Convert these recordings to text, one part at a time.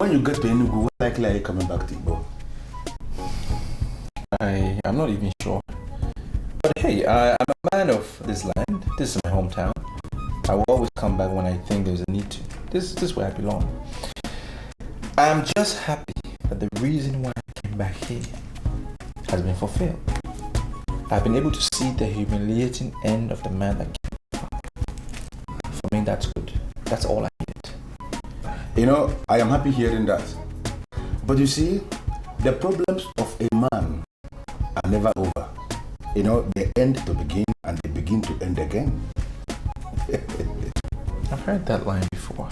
When you get to Enugu, what likely are you coming back to Igbo? I'm not even sure. But hey, I'm a man of this land. This is my hometown. I will always come back when I think there's a need to. This is where I belong. I'm just happy that the reason why I came back here has been fulfilled. I've been able to see the humiliating end of the man that came from. For me, that's good. That's all I needed. You know, I am happy hearing that. But you see, the problems of a man are never over. You know, they end to begin and they begin to end again. I've heard that line before.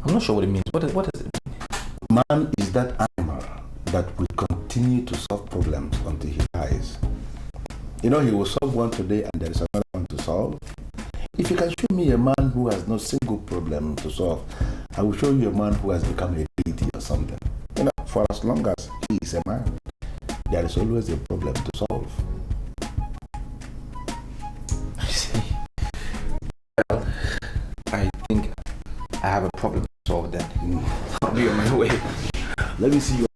I'm not sure what it means. What does it mean? Man is that animal that will continue to solve problems until he dies. You know, he will solve one today and there is another one to solve. If you can show me a man who has no single problem to solve, I will show you a man who has become a deity or something. You know, for as long as he is a man, there is always a problem to solve. I see. Well, I think I have a problem to solve then. I'll be on my way. Let me see you.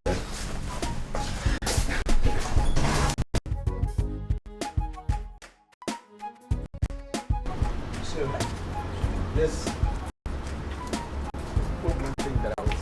So, this one thing that I was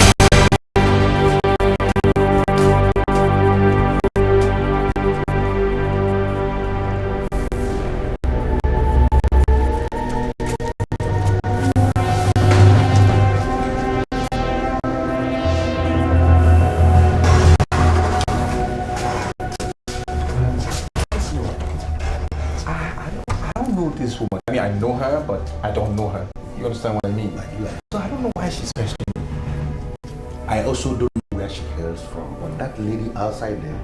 this woman. I mean, I know her, but I don't know her. You understand what I mean? So I don't know why she's questioning me. I also don't know where she hails from, but that lady outside there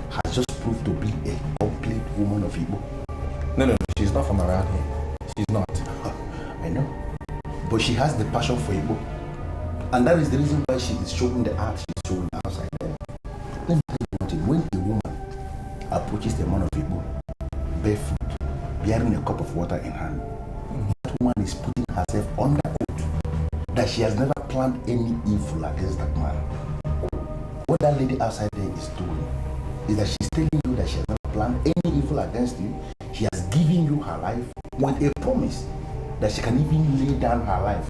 has just proved to be a complete woman of Igbo. No, she's not from around here. She's not. I know. But she has the passion for Igbo. And that is the reason why she is showing the art she's showing outside there. Let me tell you one thing. When a woman approaches the man of Igbo, barefoot, bearing a cup of water in hand, that woman is putting herself under oath that she has never planned any evil against that man. What that lady outside there is doing is that she's telling you that she has never planned any evil against you. She has given you her life with a promise that she can even lay down her life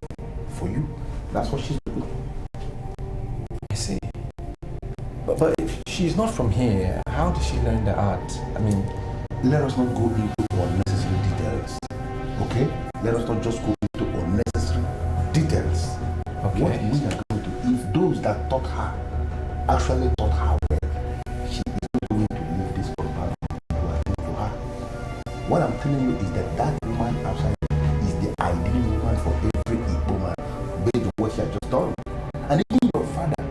for you. That's what she's doing. I see. But if she's not from here, how did she learn the art? I mean, let us not go into unnecessary details. Okay? Let us not just go into unnecessary details. Okay. What we are going to, if those that taught her actually taught her well, she is not going to leave this compound to attend to her. What I'm telling you is that that woman outside is the ideal woman for every Igbo man based on what she has just done. And even your father,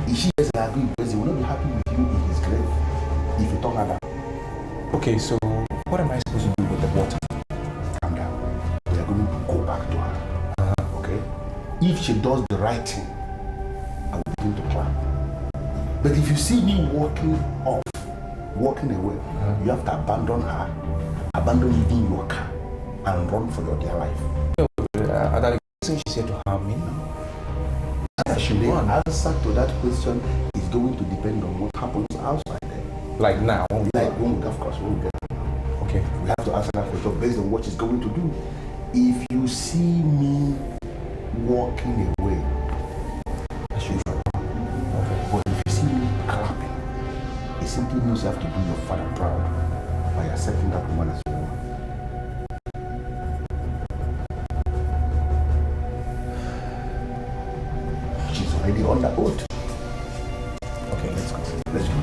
if she doesn't agree with you, he will not be happy with you in his grave if you turn her down. Okay, so what am I supposed to do with the water? Calm down. We are going to go back to her. Okay? If she does the right thing, I will begin to clap. But if you see me walking off, walking away, you have to abandon her, abandon even your car, and run for your dear life. That thing she said to harm me. Actually, the answer to that question is going to depend on what happens outside there. Like now? Of course, we will get it. Okay, we have to answer that question based on what she's going to do. If you see me walking away, I should run. Okay. But if you see me clapping, it simply means you have to do your father proud by accepting that woman as your woman. She's already on the oath. Okay, let's go. Let's go.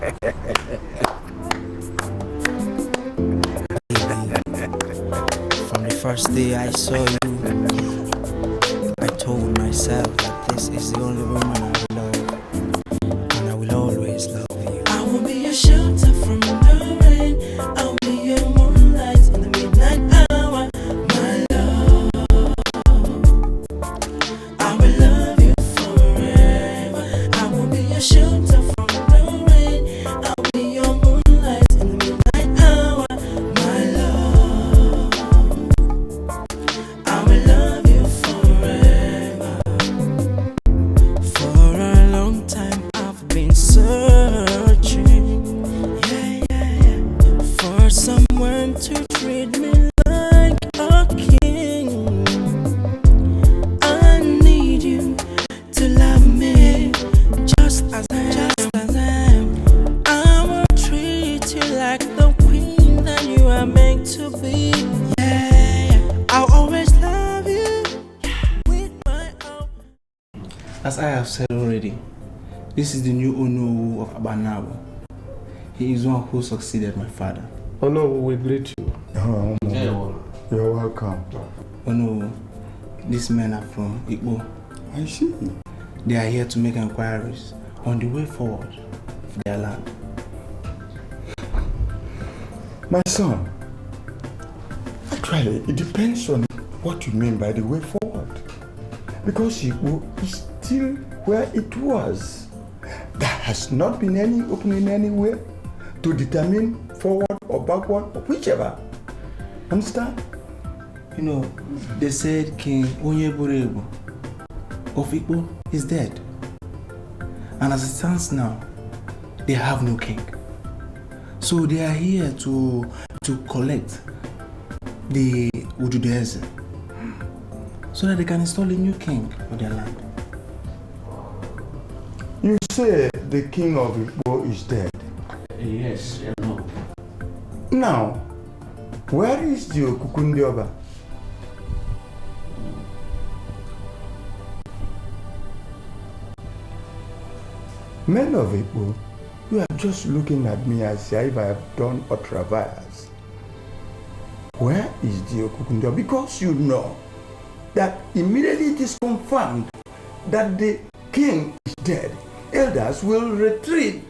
From the first day I saw you, I told myself that this is the only woman I will love, and I will always love you. I will be your shelter from the rain. I'll be your moonlight in the midnight hour, my love. I will love you forever. I will be your shelter from the rain. I'll be your moonlight in the midnight hour, my love. I will love you forever. For a long time I've been searching, for someone to treat me like a king. I need you to love me just as I am. I will treat you like the queen that you are meant to be. I'll always love you with my own. As I have said already, this is the new Onowu of Abanabo. He is one who succeeded my father. Onowu, we greet you. Oh, you're welcome. Onowu, these men are from Igbo. I see. They are here to make inquiries on the way forward of their land. My son, actually, it depends on what you mean by the way forward. Because Igbo is still where it was. There has not been any opening anywhere to determine forward or backward or whichever. Understand? You know, they said King Onyeburebo of Igbo is dead. And as it stands now, they have no king. So they are here to collect the Ududeze so that they can install a new king for their land. You say the king of Igbo is dead. Yes, I know. Now, where is the Okukundioba? Men of Igbo, you are just looking at me as if I have done ultraviolence. Where is the Okukundioba? Because you know that immediately it is confirmed that the king is dead, elders will retreat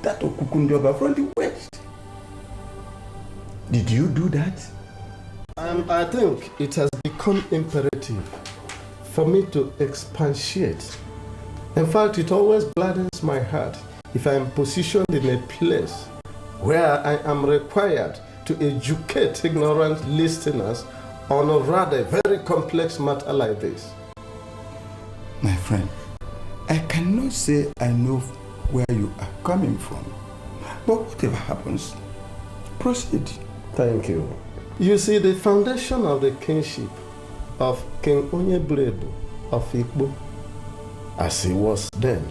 that Okukundioba from the west. Did you do that? I think it has become imperative for me to expatiate. In fact, it always gladdens my heart if I am positioned in a place where I am required to educate ignorant listeners on a rather very complex matter like this. My friend, I cannot say I know where you are coming from, but whatever happens, proceed. Thank you. You see, the foundation of the kingship of King Onyeburebo of Igbo, as he was then,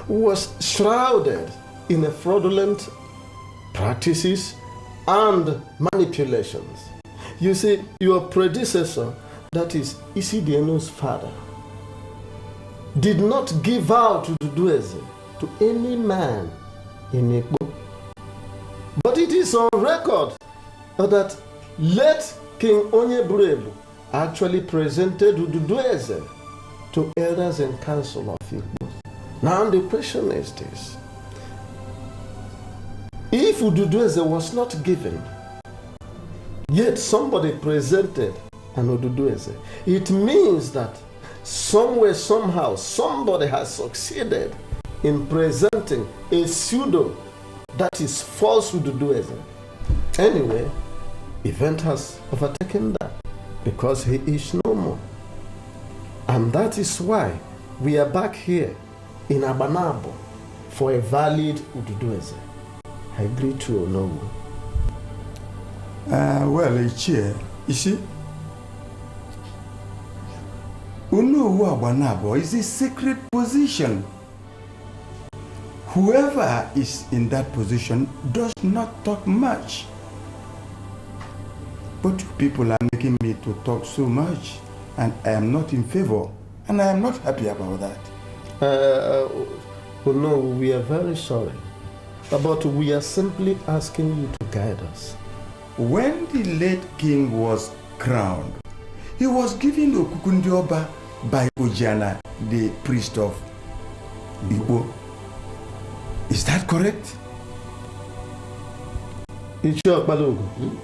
was shrouded in a fraudulent practices and manipulations. You see, your predecessor, that is Isidieno's father, did not give out Ududeze to any man in Igbo. But it is on record that late King Onyeburebo actually presented Ududeze to elders and council of Igbo. Now the question is this: if Ududeze was not given, yet somebody presented an Ududeze, it means that somewhere, somehow, somebody has succeeded in presenting a pseudo that is false Ududeze. Anyway, event has overtaken that because he is no more. And that is why we are back here in Abanabo for a valid Ududeze. I greet you, Onowu. Well, Ichie, you see, Onowu Abanabo is a secret position. Whoever is in that position does not talk much. But you people are making me to talk so much, and I am not in favor, and I am not happy about that. No, we are very sorry. But we are simply asking you to guide us. When the late king was crowned, he was given Okukundioba by Ojana, the priest of Igbo. Is that correct? Ichio Balogu,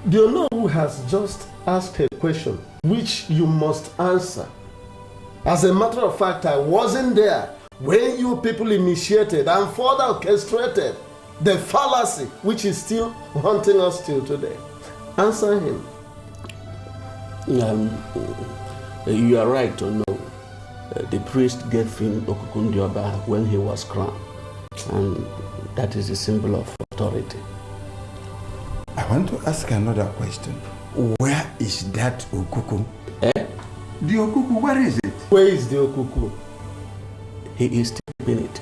the Onowu has just asked a question which you must answer. As a matter of fact, I wasn't there when you people initiated and further orchestrated the fallacy which is still haunting us till today. Answer him. You are right, or no? The priest gave him Okukundioba when he was crowned, and that is a symbol of authority. I want to ask another question. Where is that Okuku? Eh? The Okuku, where is it? Where is the Okuku? He is still in it.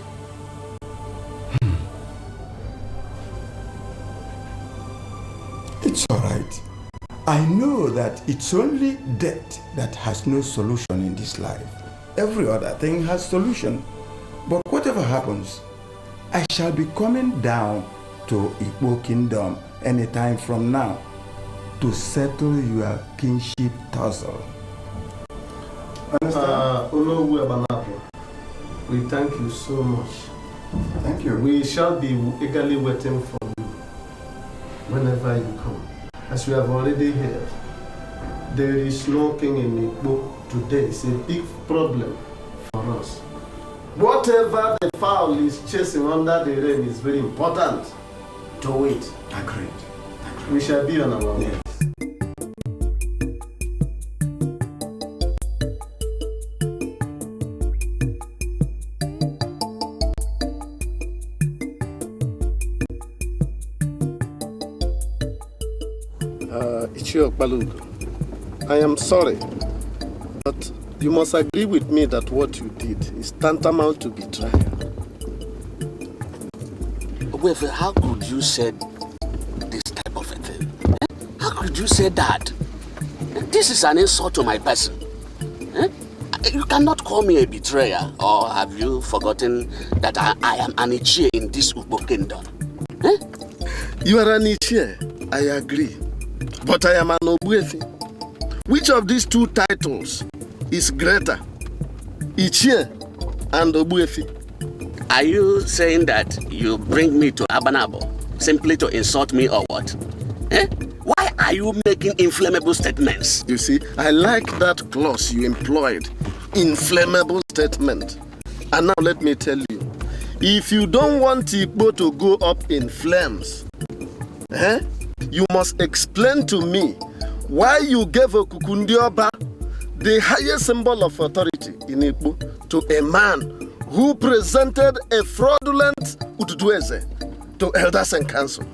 It's all right. I know that it's only death that has no solution in this life. Every other thing has solution. But whatever happens, I shall be coming down to Igbo Kingdom anytime from now to settle your kinship tussle. Understand? We thank you so much. Thank you. We shall be eagerly waiting for you whenever you come. As we have already heard, there is no king in Igbo today. It's a big problem for us. Whatever the fowl is chasing under the rain is very important to it. Agreed. We shall be on our way. Yes. I am sorry, but you must agree with me that what you did is tantamount to betrayal. Well, how could you say this type of a thing? How could you say that? This is an insult to my person. You cannot call me a betrayer, or have you forgotten that I am an Ichie in this Ugbo kingdom? You are an Ichie, I agree. But I am an Ogbuefi. Which of these two titles is greater? Ichie and Ogbuefi. Are you saying that you bring me to Abanabo simply to insult me or what? Why are you making inflammable statements? You see, I like that clause you employed. Inflammable statement. And now let me tell you, if you don't want Igbo to go up in flames, you must explain to me why you gave Okukundioba, the highest symbol of authority in Igbo, to a man who presented a fraudulent Utudueze to elders and council.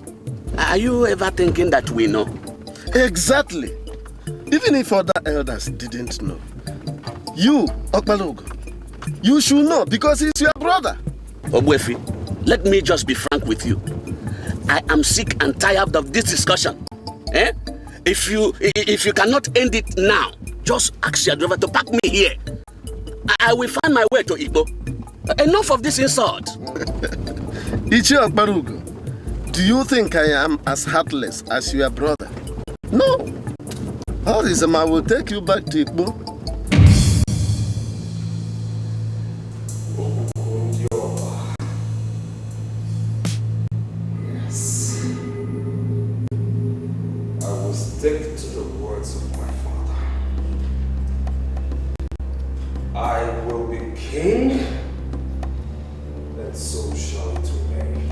Are you ever thinking that we know? Exactly. Even if other elders didn't know. You, Okbalogo, you should know because he's your brother. Ogbuefi, let me just be frank with you. I am sick and tired of this discussion. If you cannot end it now, just ask your driver to pack me here. I will find my way to Igbo. Enough of this insult. Ichi Okbarugo, do you think I am as heartless as your brother? No. All this I will take you back to Igbo. Yes. I will stick to the words of my father. I will be king, and so shall it remain.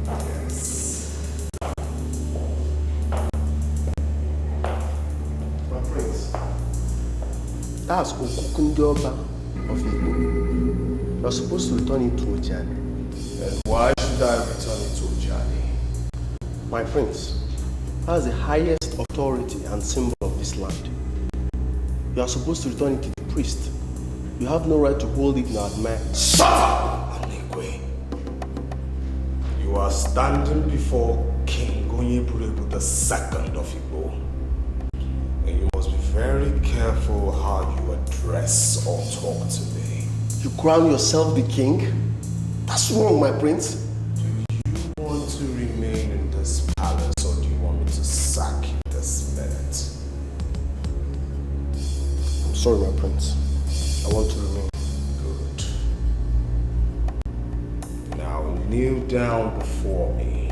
Yes. My prince, that's Okukundioba of Igbo. You're supposed to return it to Ojani. And why should I return it to Ojani? My prince, that's the highest authority and symbol of this land. You are supposed to return it to the priest. You have no right to hold it in our admire. Shut up, Anigwe. You are standing before King Onyeburebu II of Igbo. And you must be very careful how you address or talk to me. You crown yourself the king? What's wrong, my prince? Do you want to remain in this palace or do you want me to sack you this minute? I'm sorry, my prince. I want to remain. Good. Now kneel down before me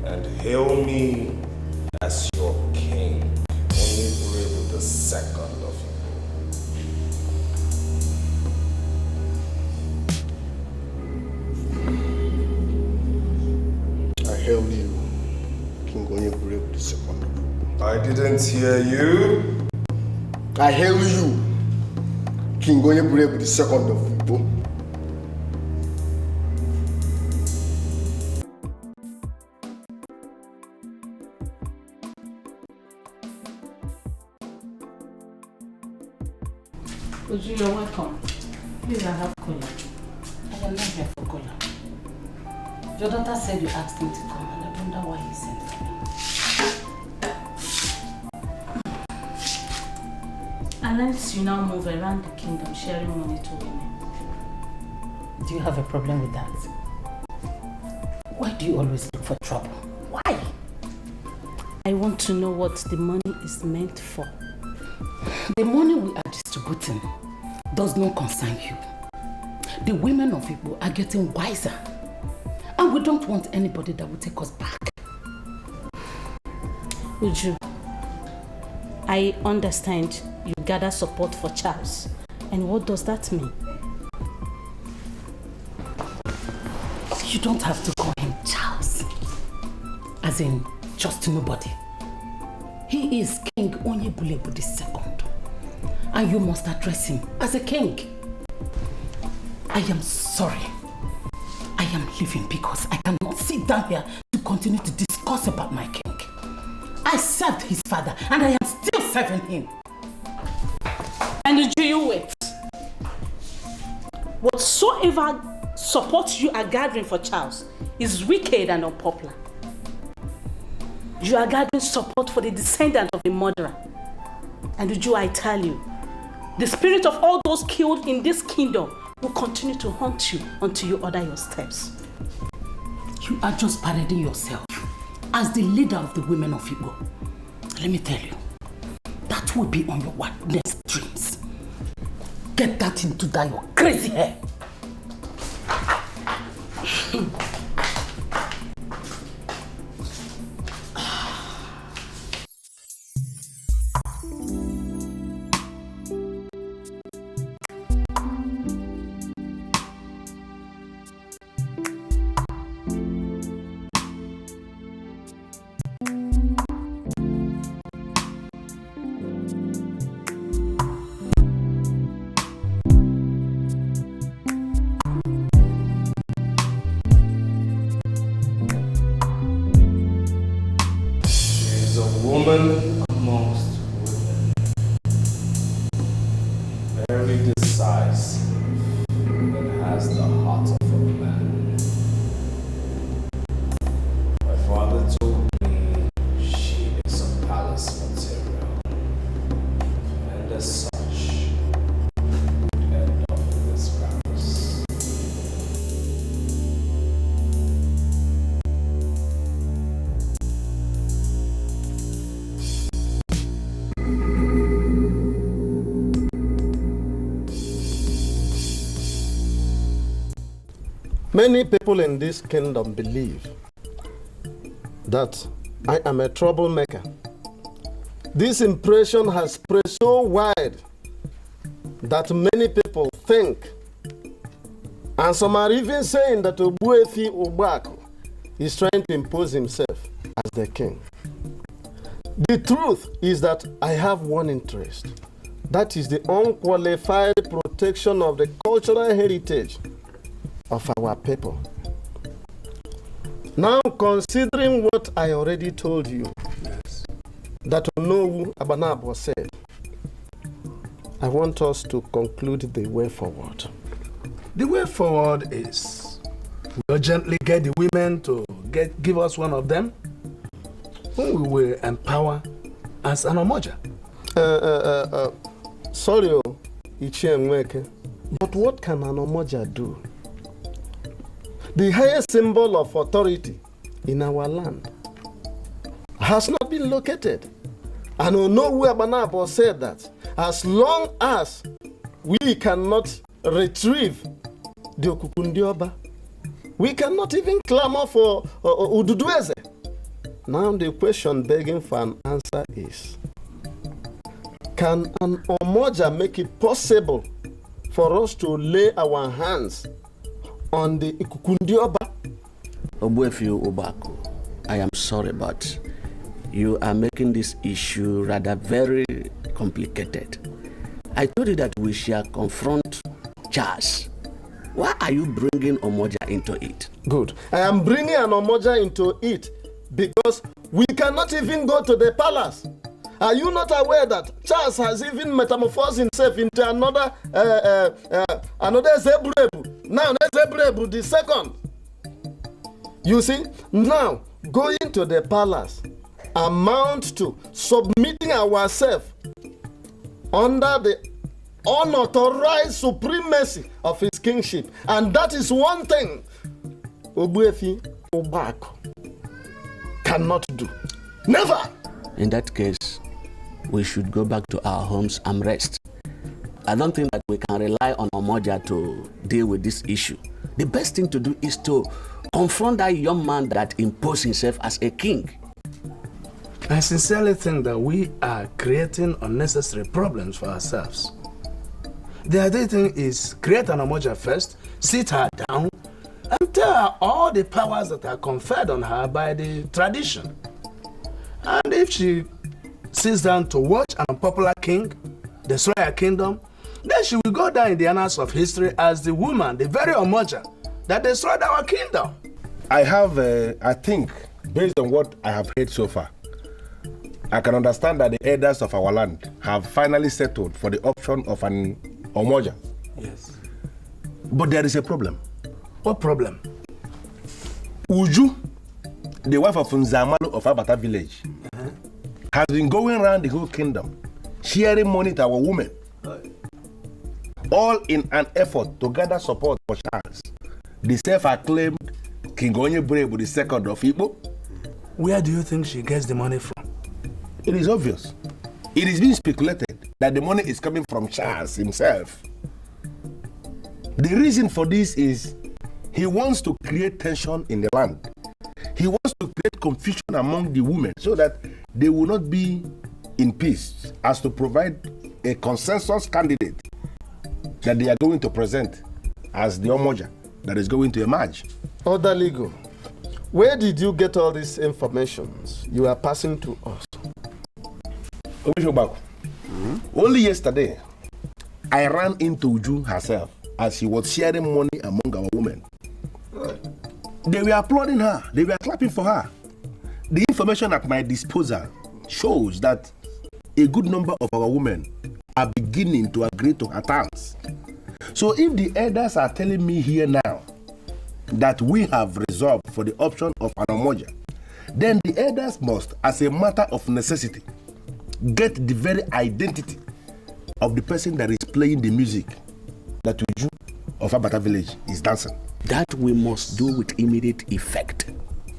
and hail me as your king, Onyeburebu the second of I hail you, King Onyeburebu the second of Igbo. I didn't hear you. I hail you, King Onyeburebu the second of Igbo. Uju, you're welcome. Please, I have cola. I am not here for cola. Your daughter said you asked him to come, and I wonder why he sent for me. Unless you now move around the kingdom sharing money to women. Do you have a problem with that? Why do you always look for trouble? Why? I want to know what the money is meant for. The money we are distributing does not concern you. The women of Igbo are getting wiser. And we don't want anybody that will take us back. Uju, I understand you gather support for Charles. And what does that mean? You don't have to call him Charles. As in, just nobody. He is King Onyeburebu II. And you must address him as a king. I am sorry. I am leaving because I cannot sit down here to continue to discuss about my king. I served his father and I am still serving him. And do you wait? Whatsoever support you are gathering for Charles is wicked and unpopular. You are gathering support for the descendant of a murderer. And do I tell you, the spirit of all those killed in this kingdom will continue to haunt you until you order your steps. You are just parading yourself as the leader of the women of Igbo. Let me tell you, that will be on your wildest dreams. Get that into that your crazy hair. Woman amongst women, very decisive and has the heart of a man. My father told me she is a palace material, and as such, end up in this palace. Many people in this kingdom believe that I am a troublemaker. This impression has spread so wide that many people think, and some are even saying that Obuefi Ogbako is trying to impose himself as the king. The truth is that I have one interest. That is the unqualified protection of the cultural heritage of our people. Now, considering what I already told you, yes, that Onowu Abanabo said, I want us to conclude the way forward. The way forward is we urgently get the women to give us one of them, whom we will empower as an Omoja. Sorry, Ichie Nweke, but what can an Omoja do the highest symbol of authority in our land, has not been located. And Onowu Abanabo said that as long as we cannot retrieve the Okukundioba, we cannot even clamor for Ududueze. Now the question begging for an answer is, can an Omoja make it possible for us to lay our hands on the Okukundioba? Obuefi Obaku, I am sorry, but you are making this issue rather very complicated. I told you that we shall confront Charles. Why are you bringing Omoja into it? Good. I am bringing an Omoja into it because we cannot even go to the palace. Are you not aware that Charles has even metamorphosed himself into another Ezeuruonye? Now Ezeuruonye the second. You see, now going to the palace amount to submitting ourselves under the unauthorized supremacy of his kingship. And that is one thing Obuefi Obako cannot do. Never! In that case, we should go back to our homes and rest. I don't think that we can rely on Omoja to deal with this issue. The best thing to do is to confront that young man that imposed himself as a king. I sincerely think that we are creating unnecessary problems for ourselves. The idea thing is create an Omoja first, sit her down, and tell her all the powers that are conferred on her by the tradition. And if she sits down to watch an unpopular king destroy her kingdom, then she will go down in the annals of history as the woman, the very Omoja, that destroyed our kingdom. I think, based on what I have heard so far, I can understand that the elders of our land have finally settled for the option of an Omoja. Yes. But there is a problem. What problem? Uju, the wife of Nzamalu of Abata village, has been going around the whole kingdom, sharing money to our women, all in an effort to gather support for Charles, the self-acclaimed King Onyebulebu II of Igbo. Where do you think she gets the money from? It is obvious. It is being speculated that the money is coming from Charles himself. The reason for this is he wants to create tension in the land. He wants to create confusion among the women so that they will not be in peace, as to provide a consensus candidate that they are going to present as the Omoja that is going to emerge. Odaligo, where did you get all these informations you are passing to us? Only yesterday, I ran into Uju herself as she was sharing money among our women. They were applauding her. They were clapping for her. The information at my disposal shows that a good number of our women are beginning to agree to her terms. So if the elders are telling me here now that we have resolved for the option of an Omoja, then the elders must, as a matter of necessity, get the very identity of the person that is playing the music that Uju of Abata village is dancing. That we must do with immediate effect.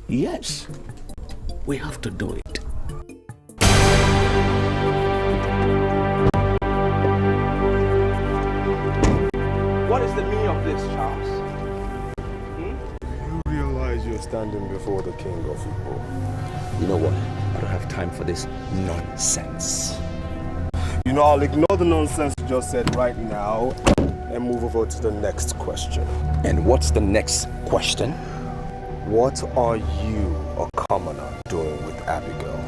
Yes, we have to do it. What is the meaning of this, Charles? You realize you're standing before the king of Igbo. You know what? I don't have time for this nonsense. You know, I'll ignore the nonsense you just said right now and move over to the next question. And what's the next question? What are you, a commoner, doing with Abigail?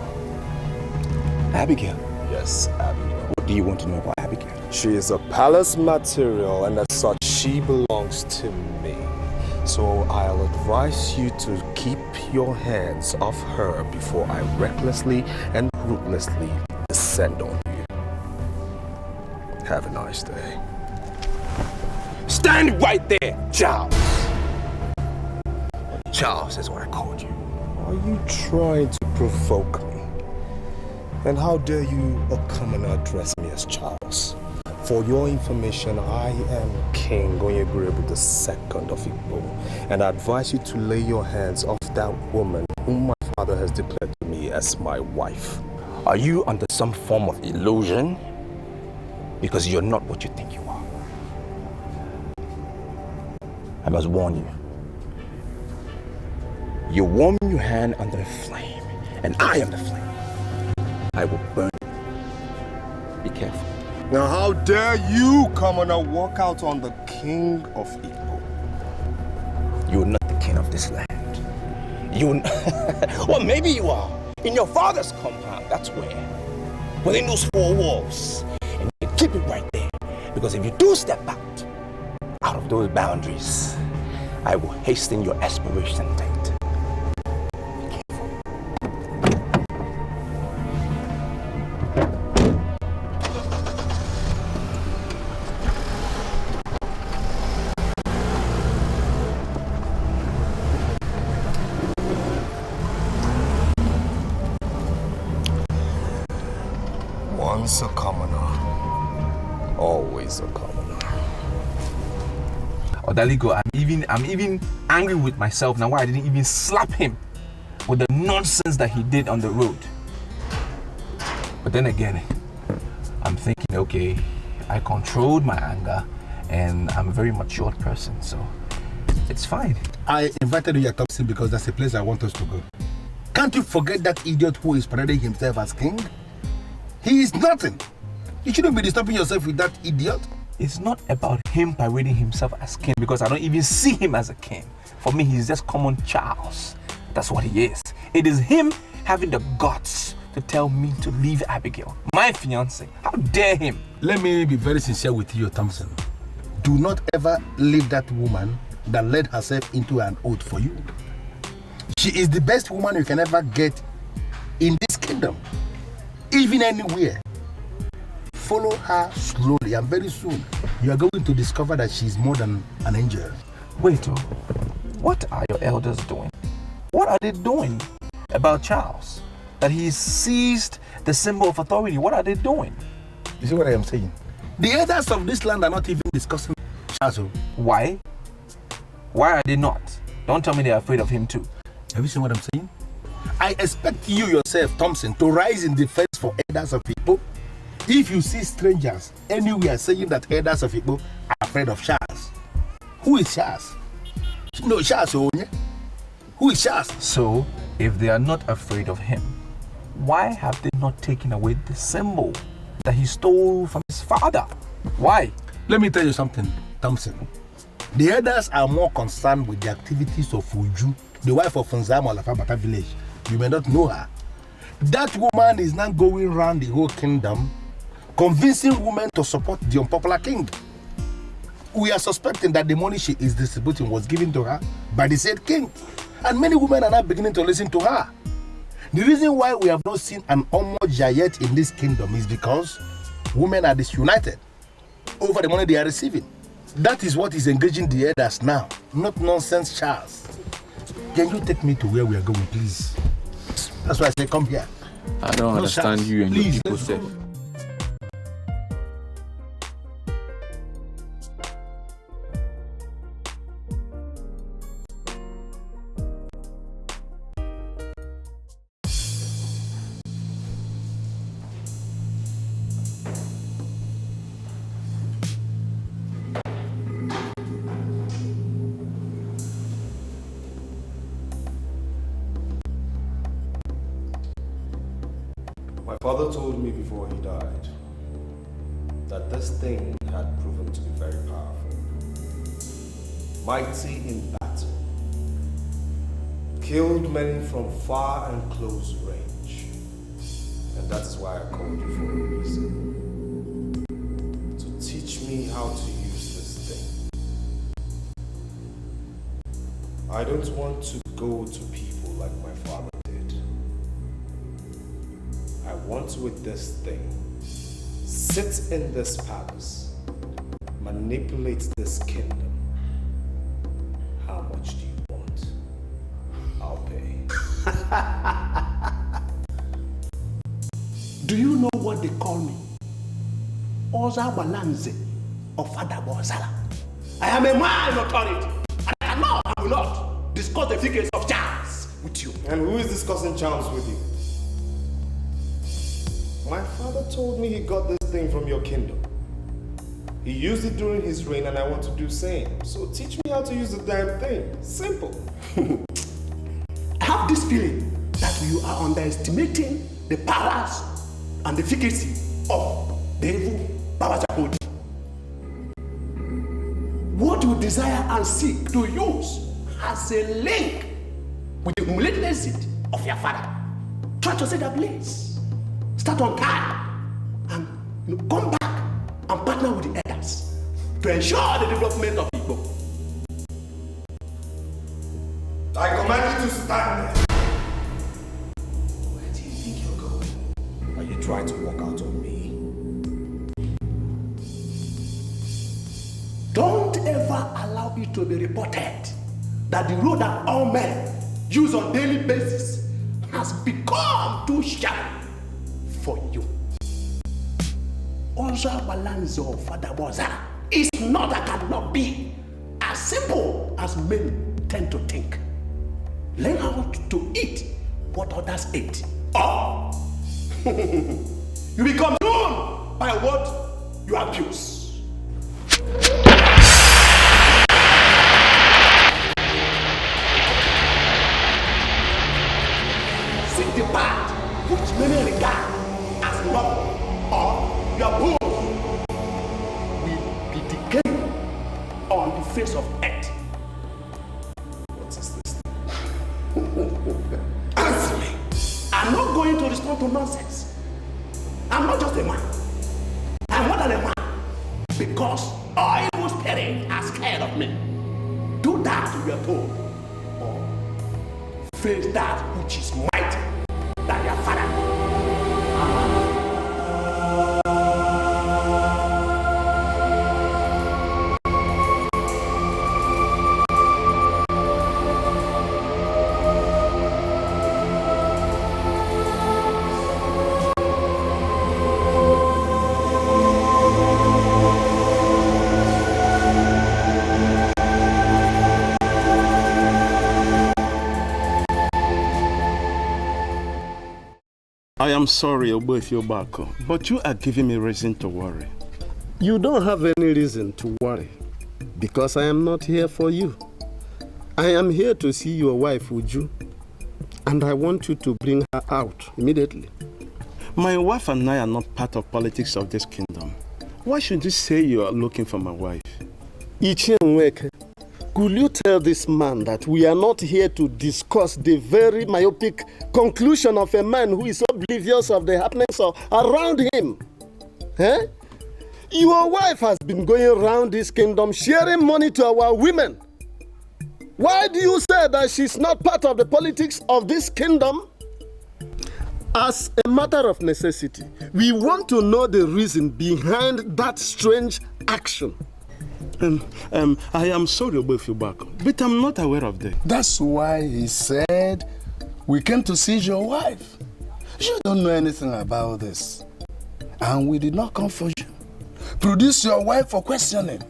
Abigail? Yes, Abigail. What do you want to know about Abigail? She is a palace material, and as such, she belongs to me. So I'll advise you to keep your hands off her before I recklessly and ruthlessly descend on you. Have a nice day. Stand right there, Charles! Charles is what I called you. Are you trying to provoke me? And how dare you, a commoner, address me as Charles? For your information, I am King Onyeburebu II of Igbo, and I advise you to lay your hands off that woman whom my father has declared to me as my wife. Are you under some form of illusion? Because you're not what you think you are. I must warn you. You warm your hand under a flame, and I am the flame. I will burn you. Be careful. Now, how dare you come on a walkout on the King of Igbo? You're not the king of this land. Well, maybe you are. In your father's compound, that's where. Within those four walls. And you keep it right there. Because if you do step out of those boundaries, I will hasten your expiration date. Once a commoner, always a commoner. Odaligo, I'm even angry with myself now why I didn't even slap him with the nonsense that he did on the road. But then again, I'm thinking, okay, I controlled my anger and I'm a very matured person, so it's fine. I invited you at Thompson because that's a place I want us to go. Can't you forget that idiot who is parading himself as king? He is nothing. You shouldn't be disturbing yourself with that idiot. It's not about him parading himself as king because I don't even see him as a king. For me, he's just common Charles. That's what he is. It is him having the guts to tell me to leave Abigail, my fiancée. How dare him? Let me be very sincere with you, Thompson. Do not ever leave that woman that led herself into an oath for you. She is the best woman you can ever get in this kingdom. Even anywhere. Follow her slowly and very soon you are going to discover that she is more than an angel. Wait, what are your elders doing? What are they doing about Charles? That he seized the symbol of authority. What are they doing? You see what I am saying? The elders of this land are not even discussing Charles. Why? Why are they not? Don't tell me they're afraid of him too. Have you seen what I'm saying? I expect you yourself, Thompson, to rise in defense for elders of people. If you see strangers anywhere saying that elders of people are afraid of Charles, who is Charles? No, Charles Onye. Who is Charles? So, if they are not afraid of him, why have they not taken away the symbol that he stole from his father? Why? Let me tell you something, Thompson. The elders are more concerned with the activities of Uju, the wife of Nzamo Lafabata village. You may not know her. That woman is now going around the whole kingdom, convincing women to support the unpopular king. We are suspecting that the money she is distributing was given to her by the said king. And many women are now beginning to listen to her. The reason why we have not seen an Omoja yet in this kingdom is because women are disunited over the money they are receiving. That is what is engaging the elders now, not nonsense Charles. Can you take me to where we are going, please? That's why I say come here. I don't understand Charles. you and Please, your people let's say. go. My father told me before he died that this thing had proven to be very powerful, mighty in battle, killed many from far and close range, and that is why I called you for a reason. To teach me how to use this thing. I don't want to go to people like my father did. I want to, with this thing, sit in this palace, manipulate this kingdom. How much do you want? I'll pay. Do you know what they call me? Oza Balanze of Father Bozala. I am a man in authority, and I will not discuss the figures of Charles with you. And who is discussing Charles with you? My father told me he got this thing from your kingdom. He used it during his reign, and I want to do same. So teach me how to use the damn thing. Simple. I have this feeling that you are underestimating the powers and the efficacy of the evil Baba Jakodi. What you desire and seek to use as a link with the humiliating exit of your father. Try to set a place. Start on time and come back and partner with the elders to ensure the development of Igbo. I command you to stand there. Where do you think you're going? Are you trying to walk out on me? Don't ever allow it to be reported that the road that all men use on a daily basis has become too shallow for you. Oza Balanzo Father Boza is not and cannot be as simple as men tend to think. Learn how to eat what others eat. Or you become known by what you abuse. Seek the path which many regard as noble, or your bones will be decaying on the face of earth. What is this? Answer me. I'm not going to respond to nonsense. I'm not just a man. I'm more than a man. Because all evil spirits are scared of me. Do that you are told. Or face that which is mighty than your father. I am sorry, Oboefiobako, but you are giving me reason to worry. You don't have any reason to worry, because I am not here for you. I am here to see your wife, Uju, and I want you to bring her out immediately. My wife and I are not part of politics of this kingdom. Why should you say you are looking for my wife? Ichienweke, could you tell this man that we are not here to discuss the very myopic conclusion of a man who is oblivious of the happenings around him? Eh? Your wife has been going around this kingdom sharing money to our women. Why do you say that she's not part of the politics of this kingdom? As a matter of necessity, we want to know the reason behind that strange action. I am sorry about you back, but I'm not aware of that. That's why he said we came to see your wife. You don't know anything about this. And we did not come for you. Produce your wife for questioning.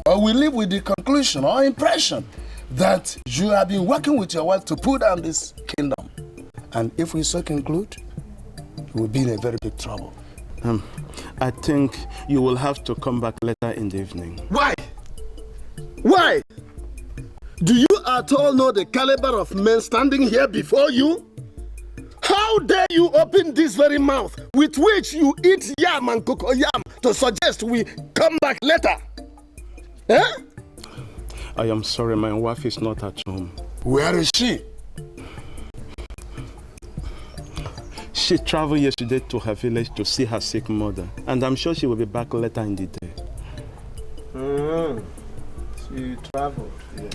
Or we leave with the conclusion or impression that you have been working with your wife to put down this kingdom. And if we so conclude, we will be in a very big trouble. I think you will have to come back later in the evening. Why? Why? Do you at all know the caliber of men standing here before you? How dare you open this very mouth with which you eat yam and cocoa yam to suggest we come back later? Eh? I am sorry, my wife is not at home. Where is she? She traveled yesterday to her village to see her sick mother, and I'm sure she will be back later in the day. She traveled, yeah.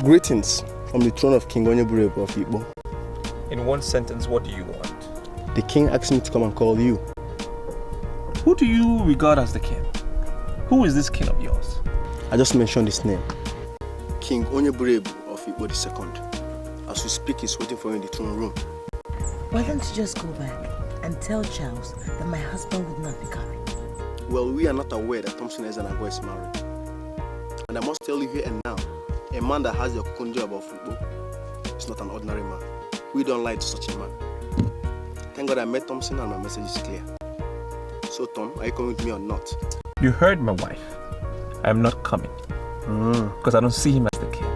Greetings from the throne of King Onyeburebu of Igbo. one sentence, what do you want? The king asked me to come and call you. Who do you regard as the king? Who is this king of yours? I just mentioned his name. King Onyeburebu of Igbo II. As we speak, he's waiting for you in the throne room. Why don't you just go back and tell Charles that my husband would not be coming? Well, we are not aware that Thompson Ezenago is married. And I must tell you here and now, a man that has your conjure about football is not an ordinary man. We don't lie to such a man. Thank God I met Thompson and my message is clear. So Tom, are you coming with me or not? You heard my wife. I'm not coming. Because I don't see him as the king.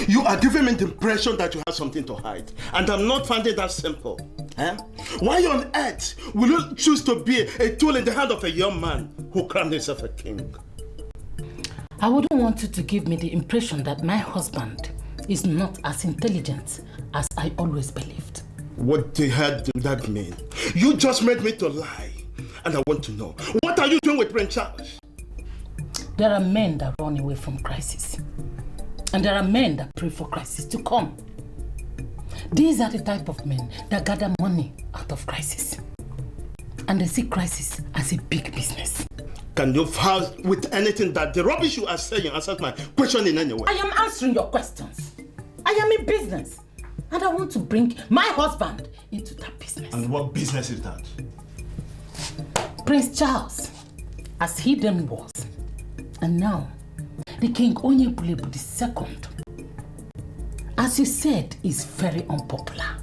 You are giving me the impression that you have something to hide, and I'm not finding that simple. Why on earth will you choose to be a tool in the hand of a young man who crowned himself a king? I wouldn't want you to give me the impression that my husband is not as intelligent as I always believed. What the hell did that mean? You just made me to lie, and I want to know, what are you doing with Prince Charles? There are men that run away from crisis. And there are men that pray for crisis to come. These are the type of men that gather money out of crisis. And they see crisis as a big business. Can you vouch with anything that the rubbish you are saying answers my question in any way? I am answering your questions. I am in business. And I want to bring my husband into that business. And what business is that? Prince Charles, as he then was, and now, the King Onyebulebu II, as you said, is very unpopular.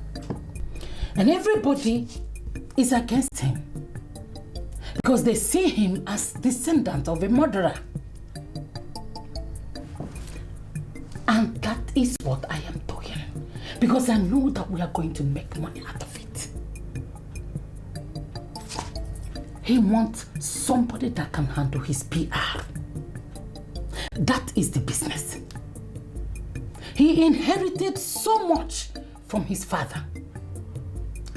And everybody is against him because they see him as descendant of a murderer. And that is what I am doing because I know that we are going to make money out of it. He wants somebody that can handle his PR. That is the business. He inherited so much from his father.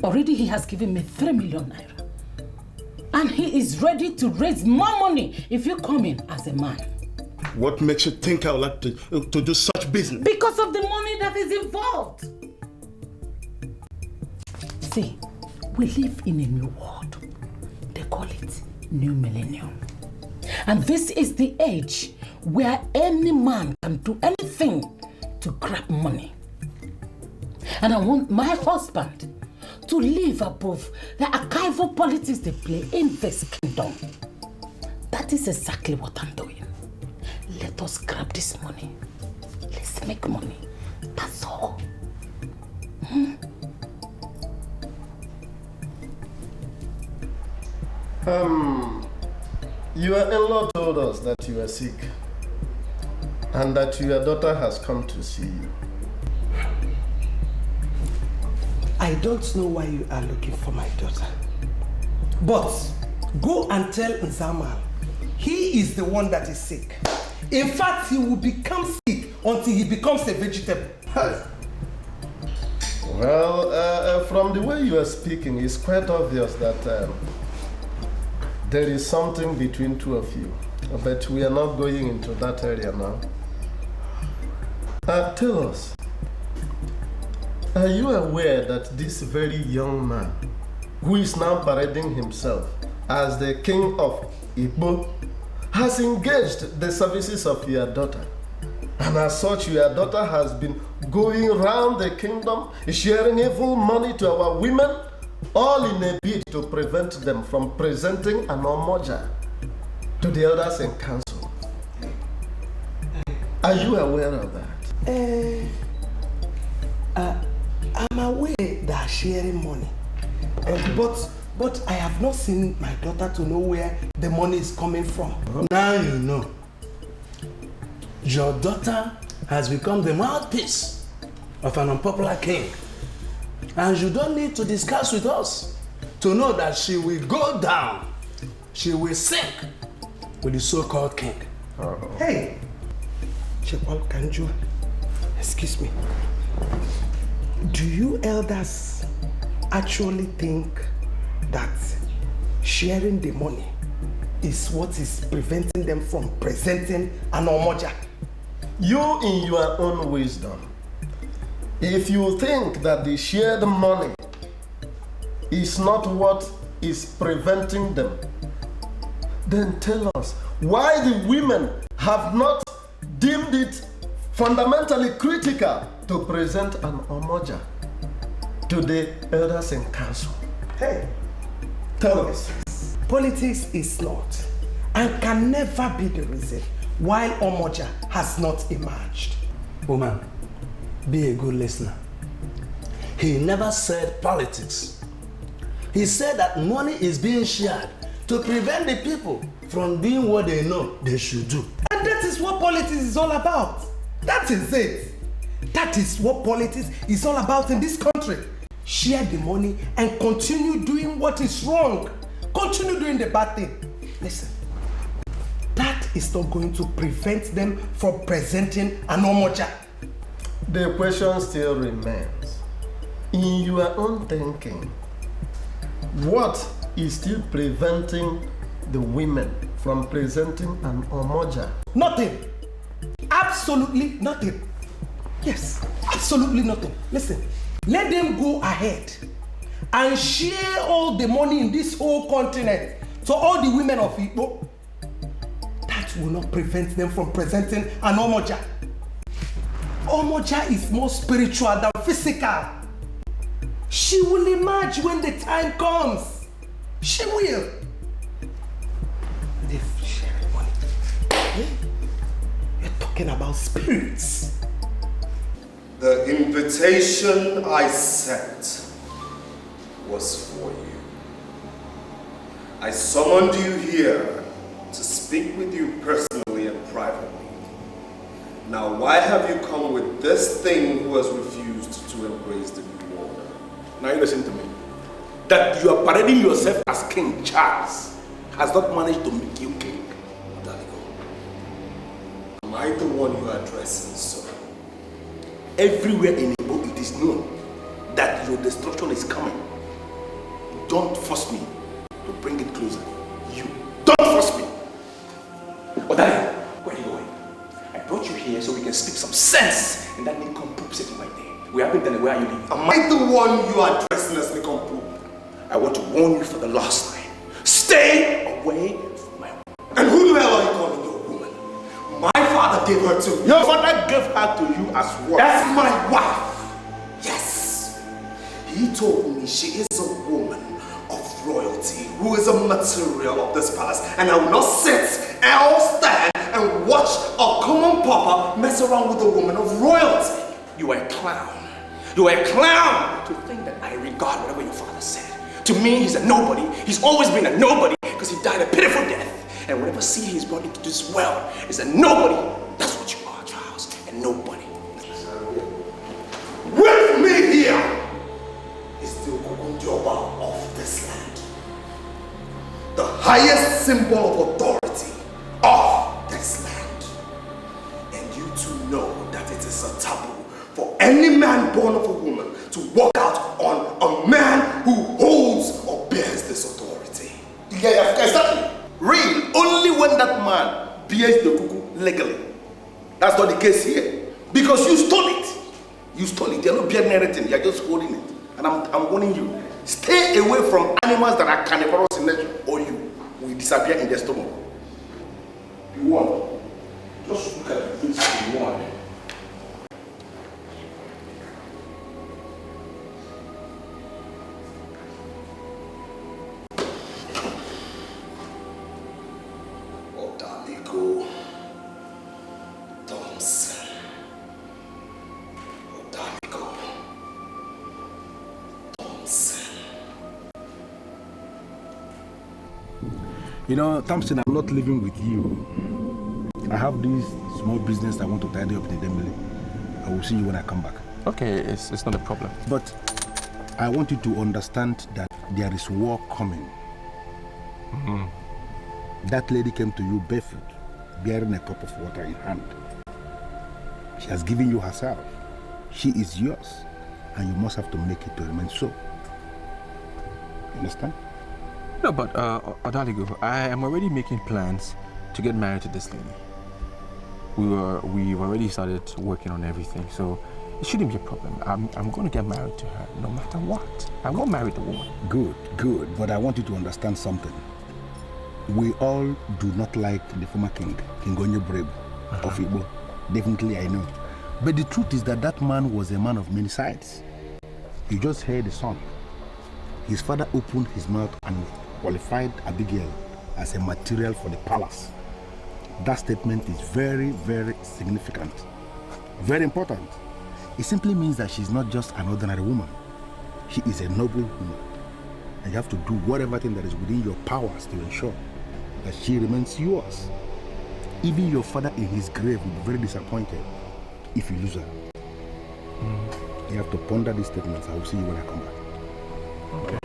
Already he has given me 3 million naira. And he is ready to raise more money if you come in as a man. What makes you think I would like to do such business? Because of the money that is involved. See, we live in a new world. They call it New Millennium. And this is the age where any man can do anything to grab money. And I want my husband to live above the archival politics they play in this kingdom. That is exactly what I'm doing. Let us grab this money. Let's make money. That's all. Your in-law told us that you were sick and that your daughter has come to see you. I don't know why you are looking for my daughter. But go and tell Nzama he is the one that is sick. In fact, he will become sick until he becomes a vegetable. Well, from the way you are speaking, it's quite obvious that there is something between two of you. But we are not going into that area now. Tell us, are you aware that this very young man, who is now parading himself as the king of Igbo, has engaged the services of your daughter? And as such, your daughter has been going around the kingdom, sharing evil money to our women, all in a bid to prevent them from presenting an omoja to the elders in council. Are you aware of that? I'm aware they are sharing money, but I have not seen my daughter to know where the money is coming from. Now you know. Your daughter has become the mouthpiece of an unpopular king. And you don't need to discuss with us to know that she will go down, she will sink, with the so-called king. Hey! Chekwal Kanju, excuse me. Do you elders actually think that sharing the money is what is preventing them from presenting an omoja? You, in your own wisdom, if you think that the shared money is not what is preventing them, then tell us why the women have not deemed it fundamentally critical to present an omoja to the elders in council. Hey, tell us. Politics is not and can never be the reason why omoja has not emerged. Woman, be a good listener. He never said politics. He said that money is being shared to prevent the people from doing what they know they should do. And that is what politics is all about. That is it. That is what politics is all about in this country. Share the money and continue doing what is wrong. Continue doing the bad thing. Listen, that is not going to prevent them from presenting an omoja. The question still remains. In your own thinking, what is still preventing the women from presenting an omoja? Nothing. Absolutely nothing. Yes, absolutely nothing. Listen, let them go ahead and share all the money in this whole continent to all the women of Igbo. That will not prevent them from presenting an omoja. Omoja is more spiritual than physical. She will emerge when the time comes. She will. They've shared money. You're talking about spirits. The invitation I sent was for you. I summoned you here to speak with you personally and privately. Now, why have you come with this thing who has refused to embrace the new order? Now you listen to me. That you are parading yourself as King Charles has not managed to make you king. Am I the one you are addressing, sir? Everywhere in Igbo it is known that your destruction is coming. Don't force me to bring it closer. You. Don't force me. Odali, where are you going? I brought you here so we can speak some sense in that nincompoop sitting right there. We haven't done it. Where are you leaving? Am I the one you are addressing as nincompoop? I want to warn you for the last time. Stay away from my woman. And who the hell are you calling your woman? My father gave her to me. Your father gave her to you as what? That's my wife. Yes. He told me she is a woman of royalty who is a material of this palace, and I will not sit or stand and watch a common pauper mess around with a woman of royalty. You are a clown. You are a clown to think that I regard whatever your father said. To me, he's a nobody. He's always been a nobody because he died a pitiful death. And whatever seed he's brought into this world is a nobody. That's what you are, Charles. A nobody. With me here is the Ogunjoba of this land. The highest symbol of authority of this land. And you two know that it is a taboo for any man born of a woman to walk out on a man who holds or bears this authority. Yeah, exactly. Real, only when that man bears the cuckoo legally. That's not the case here. Because you stole it. You stole it. You're not bearing anything. You're just holding it. And I'm warning you. Stay away from animals that are carnivorous in nature, or you will disappear in their stomach. You want? Just look at the face you want. You know, Thompson, I'm not living with you. I have this small business I want to tidy up in the Demile. I will see you when I come back. Okay, it's not a problem. But I want you to understand that there is war coming. That lady came to you barefoot, bearing a cup of water in hand. She has given you herself. She is yours, and you must have to make it to remain so. You understand? No, but Odaligo, I am already making plans to get married to this lady. We've already started working on everything, so it shouldn't be a problem. I'm going to get married to her no matter what. I won't marry the woman. Good. But I want you to understand something. We all do not like the former king, King Onye Bulebu of Igbo. Definitely, I know. But the truth is that that man was a man of many sides. You just heard the son. His father opened his mouth and qualified Abigail as a material for the palace. That statement is very, very significant. Very important. It simply means that she's not just an ordinary woman. She is a noble woman. And you have to do whatever thing that is within your powers to ensure that she remains yours. Even your father in his grave will be very disappointed if you lose her. You have to ponder these statements. I will see you when I come back. Okay.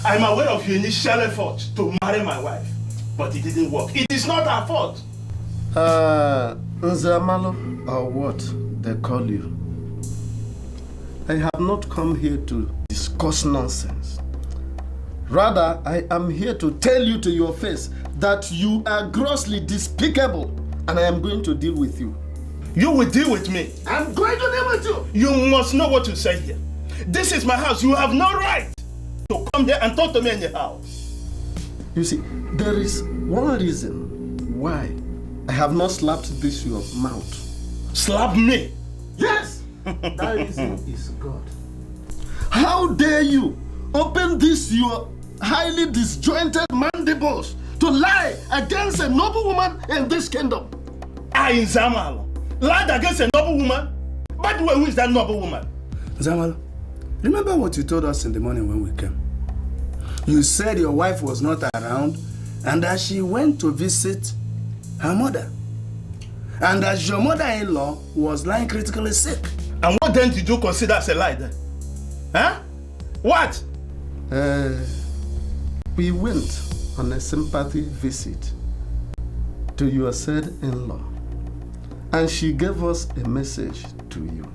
I'm aware of your initial effort to marry my wife, but it didn't work. It is not our fault. Nzamalo, or what they call you. I have not come here to discuss nonsense. Rather, I am here to tell you to your face that you are grossly despicable, and I am going to deal with you. You will deal with me. I'm going to deal with you. You must know what to say here. This is my house. You have no right to come here and talk to me in the house. You see, there is one reason why I have not slapped this your mouth. Slap me? Yes! That reason is God. How dare you open this your highly disjointed mandibles to lie against a noble woman in this kingdom? I, Zamalo, lied against a noble woman? By the way, who is that noble woman? Zamalo, remember what you told us in the morning when we came? You said your wife was not around and that she went to visit her mother. And that your mother-in-law was lying critically sick. And what then did you consider as a lie then? Huh? What? We went on a sympathy visit to your said in-law, and she gave us a message to you.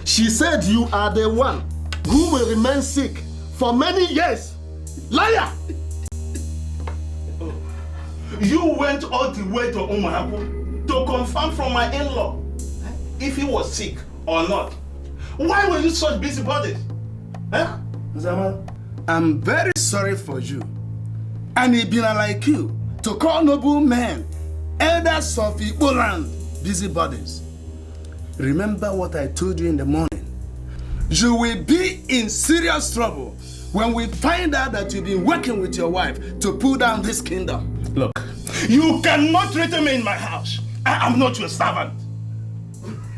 She said you are the one who will remain sick for many years. Liar! You went all the way to Umuaku to confirm from my in-law if he was sick or not. Why were you such busybodies? Huh? Zamal, I'm very sorry for you. And it been like you to call noble men, elders of Igbo land, busybodies. Remember what I told you in the morning. You will be in serious trouble when we find out that you've been working with your wife to pull down this kingdom. Look, you cannot threaten me in my house. I am not your servant.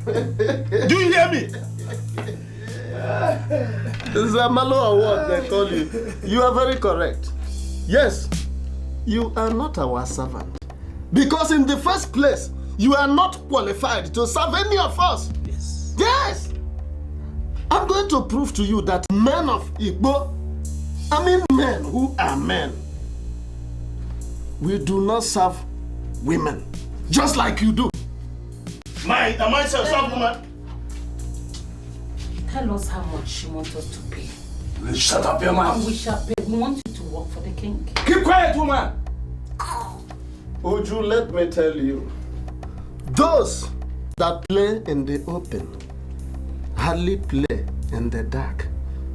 Do you hear me? Zamalo or what they call you. You are very correct. Yes, you are not our servant. Because in the first place, you are not qualified to serve any of us. Yes. Yes! I'm going to prove to you that men of Igbo, men who are men, we do not serve women, just like you do. Am I a serve woman? Tell us how much you want us to pay. Shut up your mouth. And we shall pay. We want you to work for the king. Keep quiet, woman. Uju, let me tell you, those that play in the open hardly play in the dark.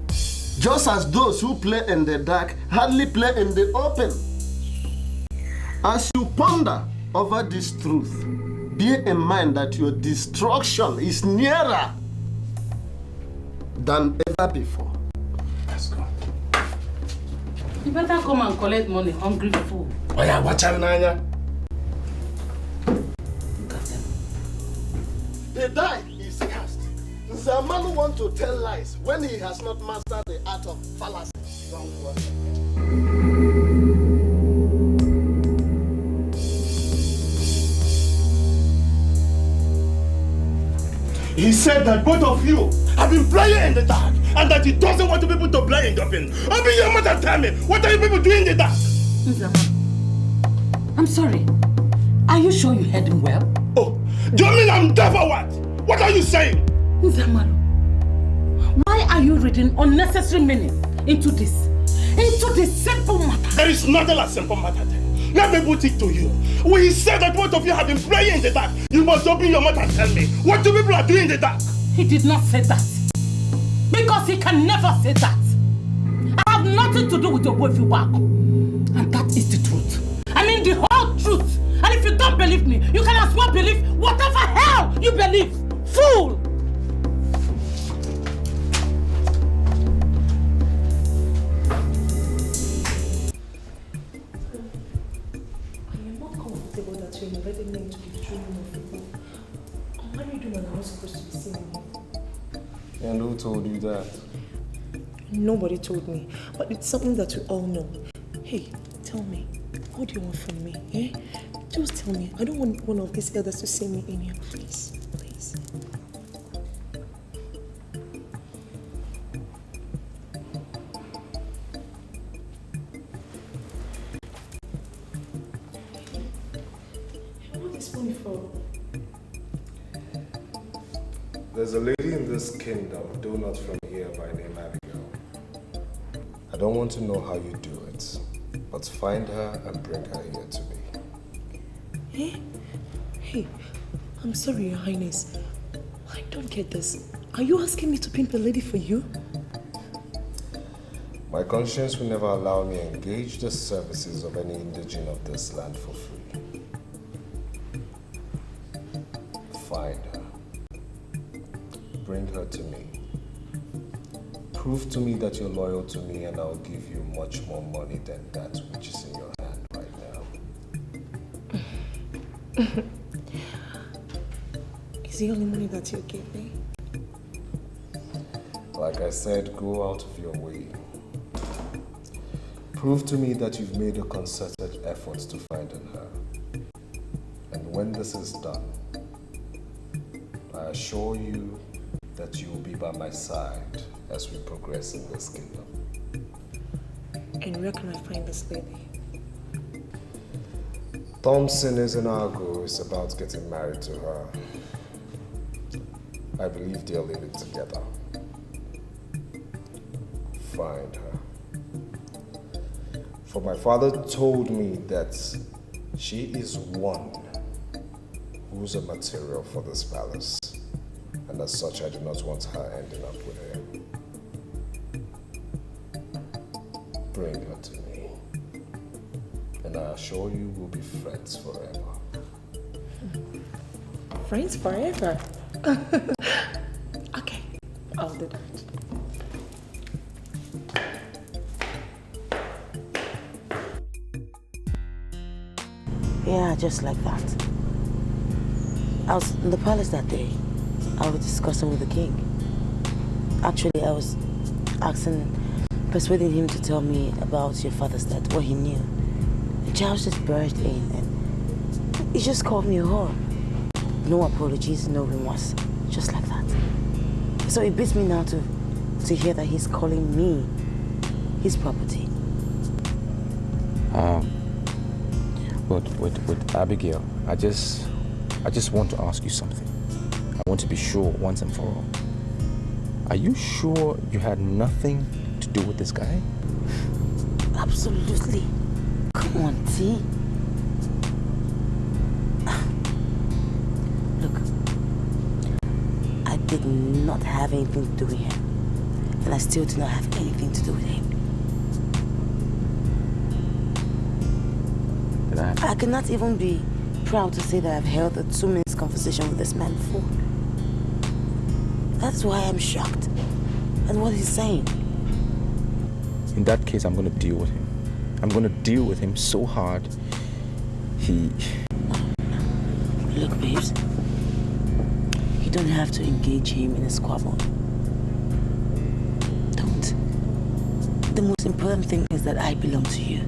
Just as those who play in the dark hardly play in the open. As you ponder over this truth, bear in mind that your destruction is nearer than ever before. Let's go. You better come and collect money, hungry fool. Oh yeah, watch out, Nanya. The die is cast. Zamanu wants to tell lies when he has not mastered the art of fallacy. He said that both of you have been playing in the dark and that he doesn't want people to play in the open. Open your mouth and tell me, what are you people doing in the dark? I'm sorry. Are you sure you heard him well? Oh, do you mean I'm deaf or what? What are you saying? Nzamalu, why are you reading unnecessary meaning into this simple matter? There is nothing like simple matter there. Let me put it to you. When he said that both of you have been playing in the dark, you must open your mouth and tell me, what do people are doing in the dark? He did not say that. Because he can never say that. I have nothing to do with your boy Fiwako. And that is the truth. I mean the whole truth. And if you don't believe me, you can as well believe whatever hell you believe. Fool! And who told you that? Nobody told me, but it's something that we all know. Hey, tell me, what do you want from me? Eh? Just tell me. I don't want one of these elders to see me in here, please. Please. What is money for? There's a lady in this kingdom, though not from here, by name Abigail. I don't want to know how you do it, but find her and bring her here to me. Eh? Hey, I'm sorry, Your Highness. I don't get this. Are you asking me to pimp a lady for you? My conscience will never allow me to engage the services of any indigene of this land for free. Find her. Bring her to me. Prove to me that you're loyal to me and I'll give you much more money than that which is in your hand right now. Is the only money that you give me? Like I said, go out of your way. Prove to me that you've made a concerted effort to find her. And when this is done, I assure you that you will be by my side as we progress in this kingdom. And where can I find this lady? Thompson is Inugu is about getting married to her. I believe they're living together. Find her. For my father told me that she is one who's a material for this palace. And as such, I do not want her ending up with him. Bring her to me. And I assure you we'll be friends forever. Friends forever? Okay, I'll do that. Yeah, just like that. I was in the palace that day. I was discussing with the king. Actually, I was persuading him to tell me about your father's death, what he knew. And Charles just burst in and he just called me a whore. No apologies, no remorse, just like that. So it beats me now to hear that he's calling me his property. With Abigail, I just want to ask you something. I want to be sure once and for all. Are you sure you had nothing to do with this guy? Absolutely. Come on, T. Look, I did not have anything to do with him. And I still do not have anything to do with him. Then that. I cannot even be proud to say that I've held a 2-minute conversation with this man before. That's why I'm shocked at what he's saying. In that case, I'm going to deal with him. I'm going to deal with him so hard. Look, babes. You don't have to engage him in a squabble. Don't. The most important thing is that I belong to you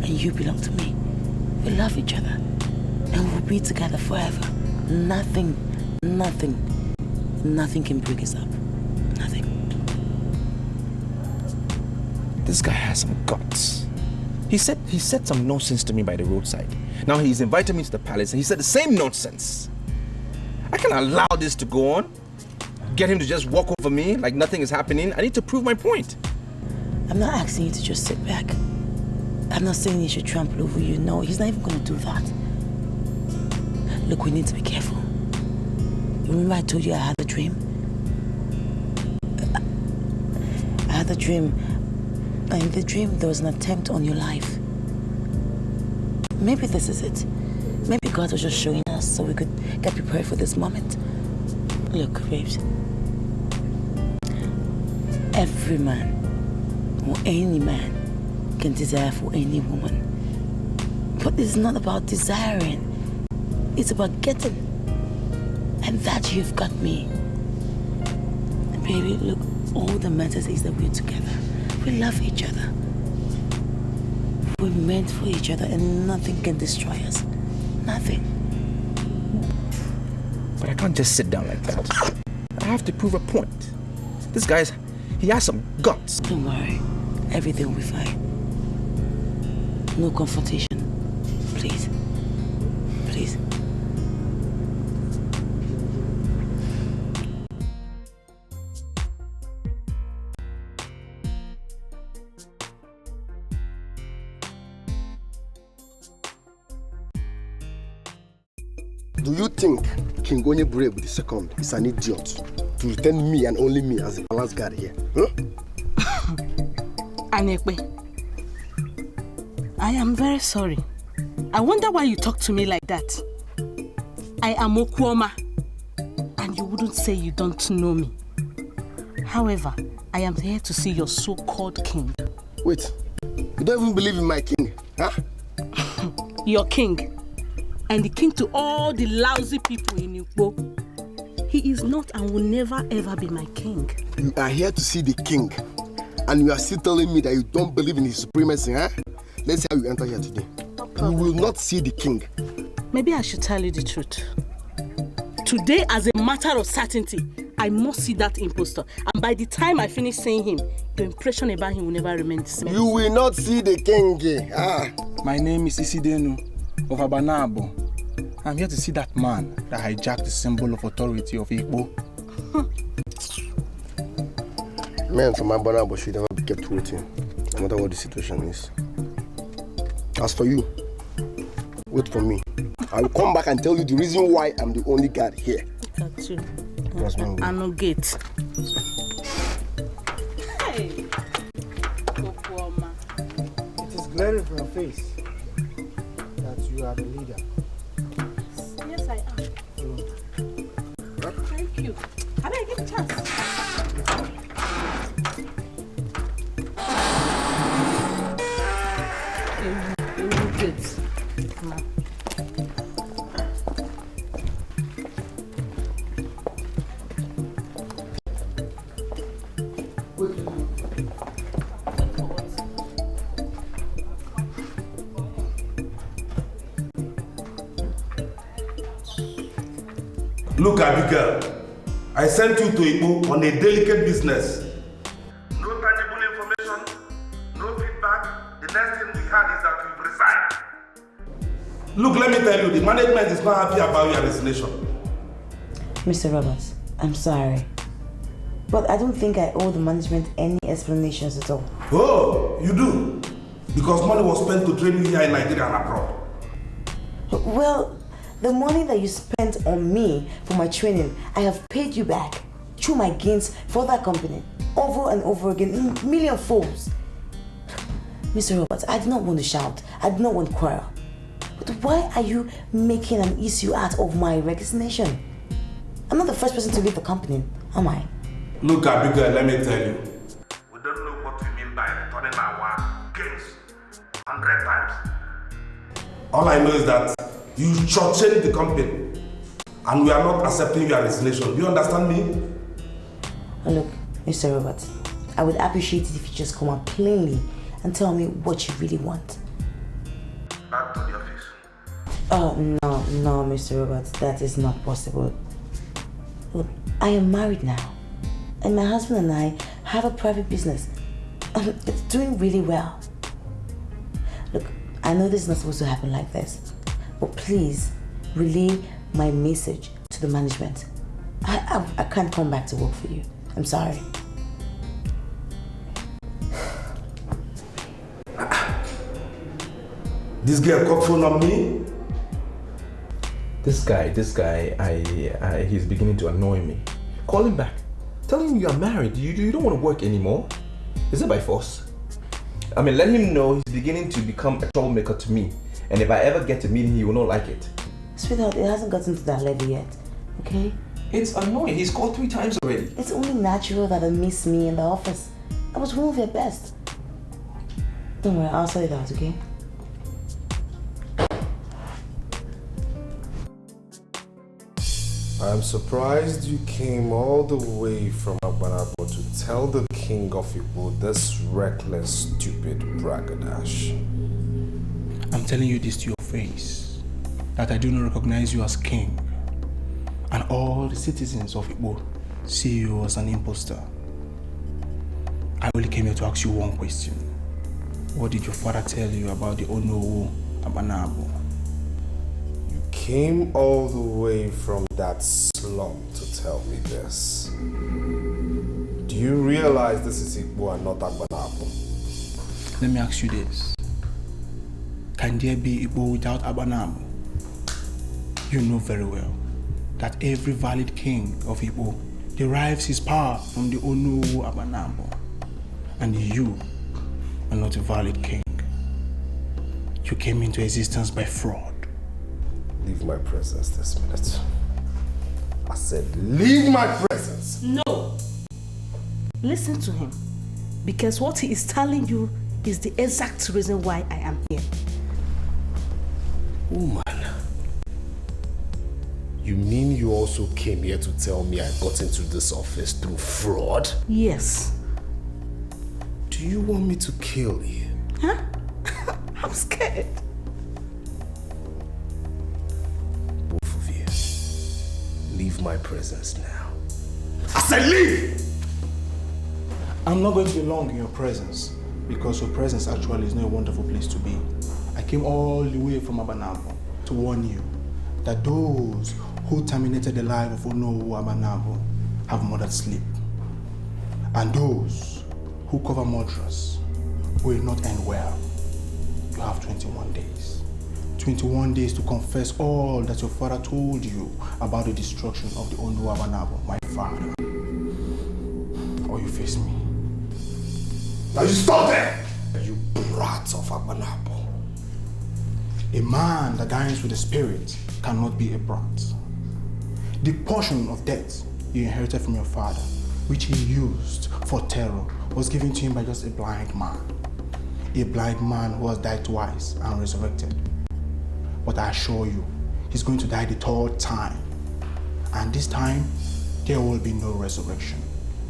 and you belong to me. We love each other and we'll be together forever. Nothing can break us up. Nothing. This guy has some guts. He said some nonsense to me by the roadside. Now he's invited me to the palace and he said the same nonsense. I can't allow this to go on. Get him to just walk over me like nothing is happening. I need to prove my point. I'm not asking you to just sit back. I'm not saying he should trample over you. No, he's not even going to do that. Look, we need to be careful. Remember I told you I had a dream? I had a dream. And in the dream, there was an attempt on your life. Maybe this is it. Maybe God was just showing us so we could get prepared for this moment. Look, babes. Every man, or any man, can desire for any woman. But it's not about desiring. It's about getting. And that you've got me. Baby, look, all that matters is that we're together. We love each other. We're meant for each other and nothing can destroy us. Nothing. But I can't just sit down like that. I have to prove a point. This guy, he has some guts. Don't worry. Everything will be fine. No confrontation. Please. Please. Do you think King Onye Brave II is an idiot to return me and only me as the palace guard here? Huh? Anekwe, I am very sorry. I wonder why you talk to me like that. I am Okwoma, and you wouldn't say you don't know me. However, I am here to see your so-called king. Wait, you don't even believe in my king, huh? Your king. And the king to all the lousy people in Igbo. He is not and will never ever be my king. You are here to see the king, and you are still telling me that you don't believe in his supremacy, huh? Let's see how you enter here today. You will not see the king. Maybe I should tell you the truth. Today, as a matter of certainty, I must see that impostor. And by the time I finish seeing him, the impression about him will never remain the same. You will not see the king. My name is Isidenu of Abanabo. I'm here to see that man that hijacked the symbol of authority of Igbo. Men from Abanabo should never be kept waiting, no matter what the situation is. As for you, wait for me. I will come back and tell you the reason why I'm the only guard here. Look at you. I no gate. Hey! It is glaring from your face that you are the leader. Yes, I am. Thank you. How do I get a chance? Look, Abigail, I sent you to Igbo on a delicate business. No tangible information, no feedback. The next thing we had is that you've resigned. Look, let me tell you, the management is not happy about your resignation. Mr. Roberts, I'm sorry. But I don't think I owe the management any explanations at all. Oh, you do? Because money was spent to train you here in Nigeria and abroad. Well, the money that you spent on me for my training, I have paid you back through my gains for that company over and over again in million folds. Mr. Roberts, I do not want to shout. I do not want to quarrel. But why are you making an issue out of my resignation? I'm not the first person to leave the company, am I? Look, Abigail, let me tell you. We don't know what we mean by returning our gains 100 times. All I know is that you shortchanged the company and we are not accepting your resignation. Do you understand me? Look, Mr. Robert, I would appreciate it if you just come out plainly and tell me what you really want. Back to the office. Oh, no, Mr. Robert, that is not possible. Look, I am married now, and my husband and I have a private business. It's doing really well. Look, I know this is not supposed to happen like this, but please relay my message to the management. I can't come back to work for you. I'm sorry. This girl caught phone on me? This guy, he's beginning to annoy me. Call him back. Tell him you are married. You don't want to work anymore. Is it by force? I mean, let him know he's beginning to become a troublemaker to me. And if I ever get to meet him, he will not like it. Sweetheart, it hasn't gotten to that level yet, okay? It's annoying. He's called 3 times already. It's only natural that they miss me in the office. I was one of their best. Don't worry, I'll sort it out, okay? I'm surprised you came all the way from Agbanabo to tell the king of Igbo this reckless, stupid bragadash. I'm telling you this to your face, that I do not recognize you as king. And all the citizens of Igbo see you as an imposter. I only came here to ask you one question. What did your father tell you about the Onowu Abanabo? Came all the way from that slum to tell me this. Do you realize this is Igbo and not Agbanabo? Let me ask you this. Can there be Igbo without Abanabo? You know very well that every valid king of Igbo derives his power from the Onowu Abanabo. And you are not a valid king. You came into existence by fraud. Leave my presence this minute. I said, leave my presence. No. Listen to him. Because what he is telling you is the exact reason why I am here. Woman, you mean you also came here to tell me I got into this office through fraud? Yes. Do you want me to kill you? Huh? I'm scared. Leave my presence now. I said leave! I'm not going to be long in your presence because your presence actually is not a wonderful place to be. I came all the way from Abanabo to warn you that those who terminated the life of Onowu Abanabo have murdered sleep. And those who cover murderers will not end well. You have 21 days. 21 days to confess all that your father told you about the destruction of the Onowu Abanabo, my father. Or you face me. Now you stop there! You brat of Abanabo. A man that dines with the spirit cannot be a brat. The portion of death you inherited from your father, which he used for terror, was given to him by just a blind man. A blind man who has died twice and resurrected. But I assure you, he's going to die the 3rd time. And this time, there will be no resurrection.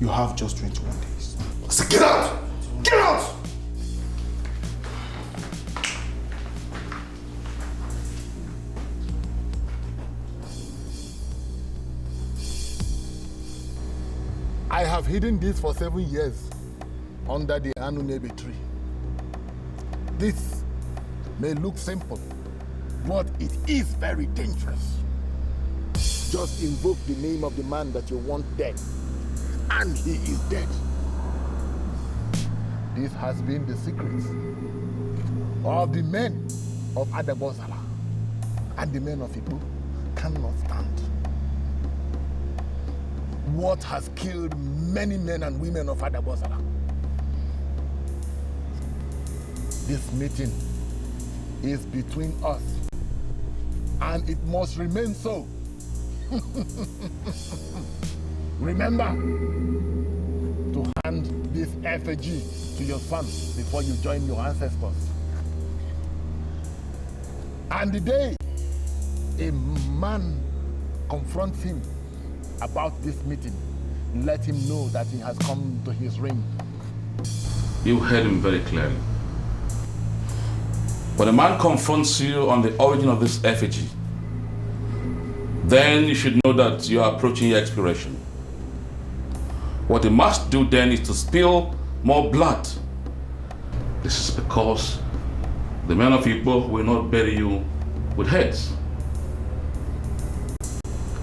You have just 21 days. So get out! Get out! I have hidden this for 7 years under the Anunebe tree. This may look simple, but it is very dangerous. Just invoke the name of the man that you want dead, and he is dead. This has been the secret of the men of Adabosala, and the men of Igbo cannot stand. What has killed many men and women of Adabosala? This meeting is between us And it must remain so. Remember to hand this effigy to your son before you join your ancestors. And the day a man confronts him about this meeting, let him know that he has come to his ring. You heard him very clearly. When a man confronts you on the origin of this effigy, then you should know that you are approaching your expiration. What he must do then is to spill more blood. This is because the men of Igbo will not bury you with heads.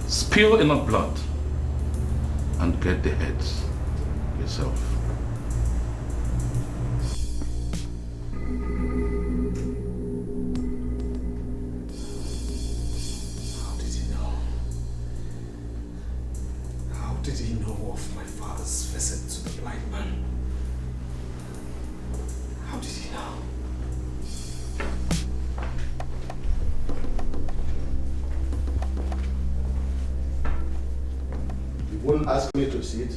Spill enough blood and get the heads yourself. Did he know of my father's visit to the blind man? How did he know? You won't ask me to sit?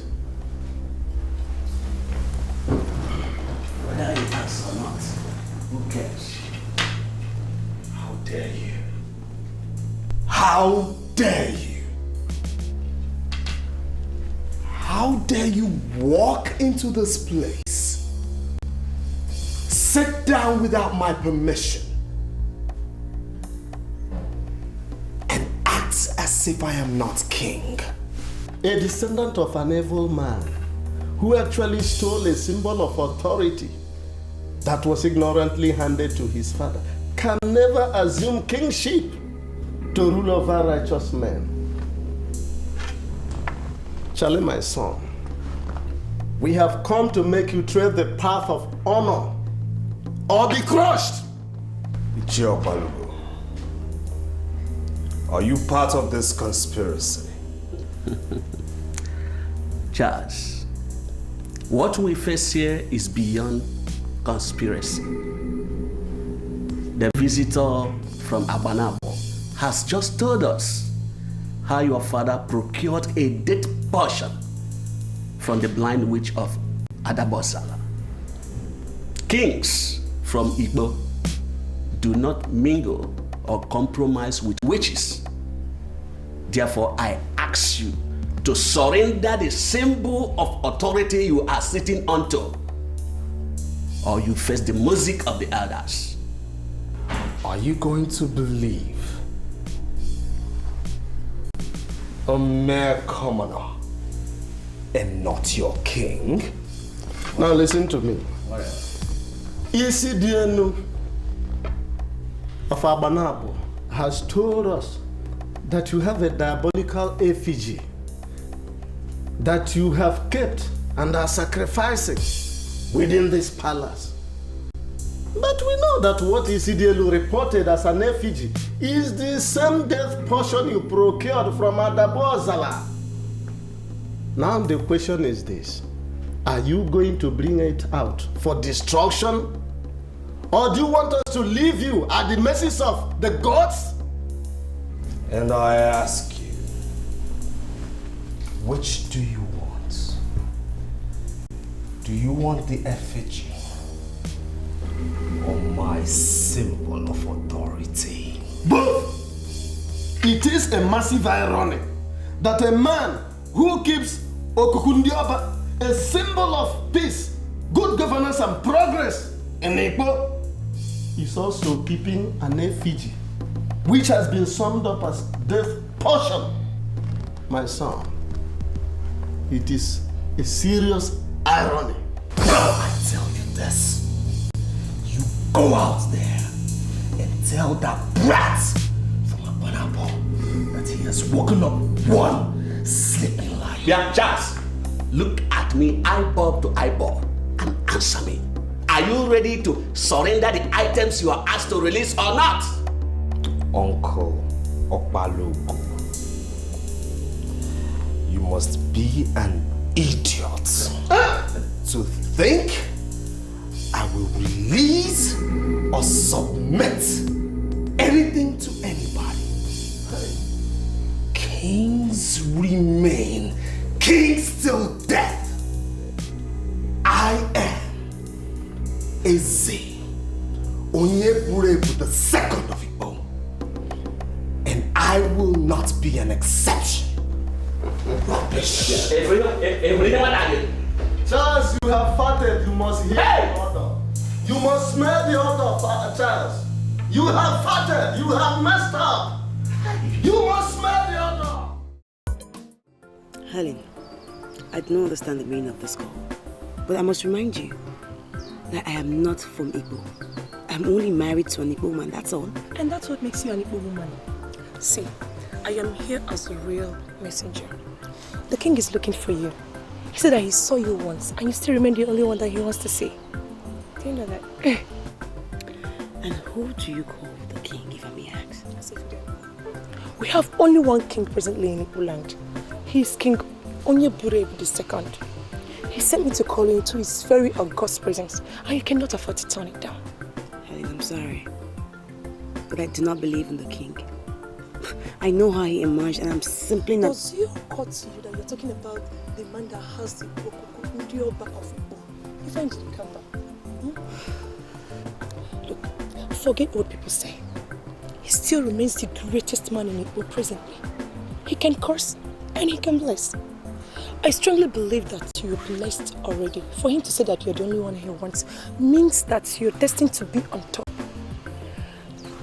Whether he asks or not, who cares? How dare you? How dare you? How dare you walk into this place, sit down without my permission, and act as if I am not king? A descendant of an evil man who actually stole a symbol of authority that was ignorantly handed to his father can never assume kingship to rule over righteous men. Charlie, my son, we have come to make you tread the path of honor or be crushed. Ijeobalugo, are you part of this conspiracy? Charles, what we face here is beyond conspiracy. The visitor from Abanabo has just told us how your father procured a dead portion from the blind witch of Adabosala. Kings from Igbo do not mingle or compromise with witches. Therefore, I ask you to surrender the symbol of authority you are sitting onto, or you face the music of the elders. Are you going to believe a mere commoner and not your king? Now listen to me. Isidienu of Abanabo has told us that you have a diabolical effigy that you have kept and are sacrificing within this palace. But we know that what Isidielu reported as an effigy is the same death portion you procured from Adabozala. Now the question is this: are you going to bring it out for destruction? Or do you want us to leave you at the mercy of the gods? And I ask you, which do you want? Do you want the effigy or my symbol of authority? Both. It is a massive irony that a man who keeps Okukundioba, a symbol of peace, good governance and progress in Igbo, is also keeping an effigy which has been summed up as death portion. My son, it is a serious irony. I tell you this, you go out there and tell that brat from Abanabo that he has woken up one sleeping lion. Yeah, Charles, look at me eyeball to eyeball and answer me. Are you ready to surrender the items you are asked to release or not? Uncle Okbalogo, you must be an idiot to think I will release or submit anything to anybody Ezeuruonye the second of Igbo. And I will not be an exception. Rubbish. Charles, you have farted. You must hear the order. You must smell the order, Charles. You have farted. You have messed up. You must smell the order. Helen, I do not understand the meaning of this call. But I must remind you that I am not from Igbo. I'm only married to an Igbo woman, that's all. And that's what makes you an Igbo woman. See, I am here as a real messenger. The king is looking for you. He said that he saw you once, and you still remain the only one that he wants to see. Do you know that? And who do you call the king, if I may ask? We have only one king presently in Igbo land. He is King Onyeburebu II. He sent me to call you into his very august presence, and you cannot afford to turn it down. Helen, I'm sorry, but I do not believe in the king. I know how he emerged, and I'm simply not... Does it occur to you that you're talking about the man that has the Okoko back of Igbo? You find it to come down. Look, forget what people say. He still remains the greatest man in Igbo presently. He can curse and he can bless. I strongly believe that you're blessed already. For him to say that you're the only one he wants means that you're destined to be on top.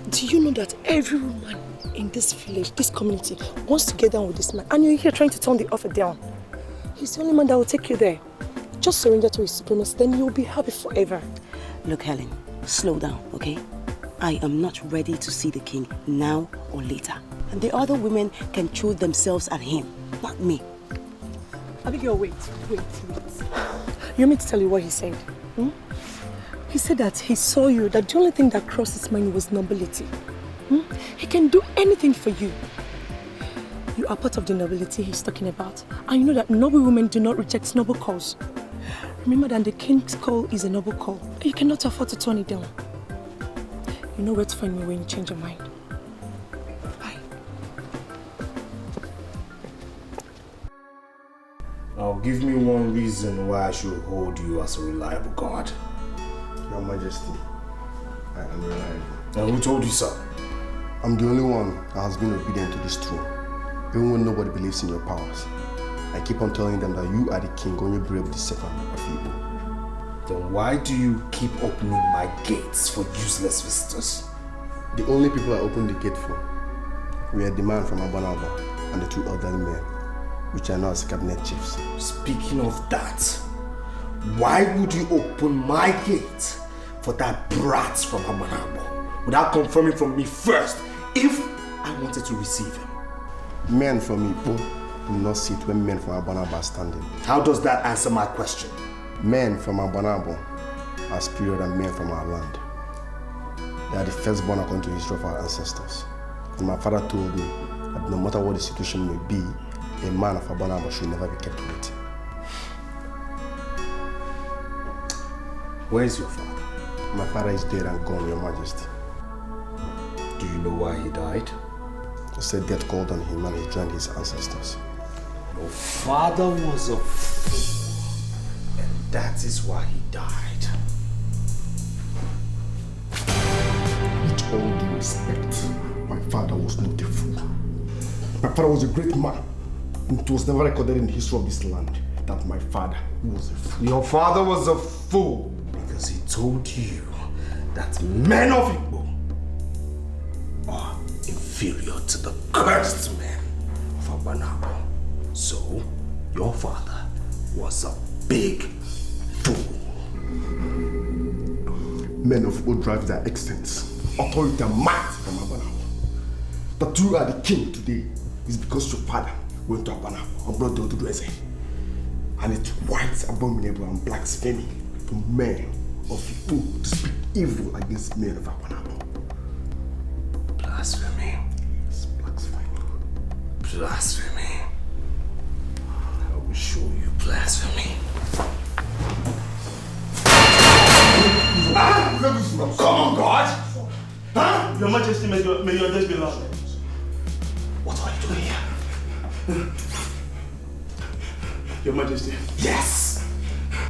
Do you know that every woman in this village, this community, wants to get down with this man, and you're here trying to turn the offer down? He's the only man that will take you there. Just surrender to his supremacy, then you'll be happy forever. Look, Helen, slow down, okay? I am not ready to see the king now or later. And the other women can throw themselves at him, not me. Abigail, wait. You want me to tell you what he said? He said that he saw you, that the only thing that crossed his mind was nobility. He can do anything for you. You are part of the nobility he's talking about. And you know that noble women do not reject noble calls. Remember that the king's call is a noble call. You cannot afford to turn it down. You know where to find me when you change your mind. Bye. Now give me one reason why I should hold you as a reliable guard. Your Majesty, I am reliable. And who told you so? I'm the only one that has been obedient to this throne, even when nobody believes in your powers. I keep on telling them that you are the King Onyeburebu II of Igbo. Then why do you keep opening my gates for useless visitors? The only people I opened the gate for were the man from Abanaba and the two elderly men, which are now as cabinet chiefs. Speaking of that, why would you open my gate for that brat from Abanaba without confirming from me first if I wanted to receive him? Men from Igbo do not sit when men from Abanaba are standing. How does that answer my question? Men from Abanaba are superior than men from our land. They are the firstborn according to the history of our ancestors. And my father told me that no matter what the situation may be, a man of Abanaba should never be kept waiting. Where is your father? My father is dead and gone, Your Majesty. Do you know why he died? He said death called on him and he joined his ancestors. Your father was a fool, and that is why he died. With all due respect, my father was not a fool. My father was a great man, and it was never recorded in the history of this land that my father was a fool. Your father was a fool because he told you that men of Igbo are inferior to the cursed men of Abanaba. So, your father was a big fool. Men of Igbo drive their excellence, authority and might from Abanaba. That you are the king today is because your father went to Abanaba and brought the Ezeuruonye. And it's white, abominable and blasphemy for men of Igbo to speak evil against men of Abanaba. Blasphemy. It's blasphemy. Blasphemy. I will show you blasphemy. Come on, God! Huh? Your Majesty, may your days be long. What are you doing here? Your Majesty. Yes!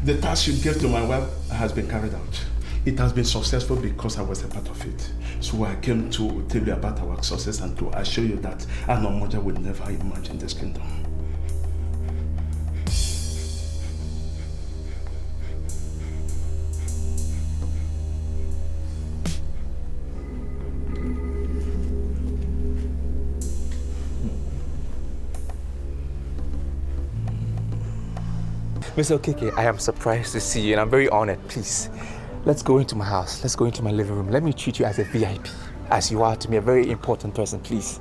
The task you gave to my wife has been carried out. it has been successful because I was a part of it. So I came to tell you about our success and to assure you that Anomoja will never emerge in this kingdom. Mr. Okeke, I am surprised to see you and I'm very honored. Please, let's go into my house. Let's go into my living room. Let me treat you as a VIP, as you are to me, a very important person, please.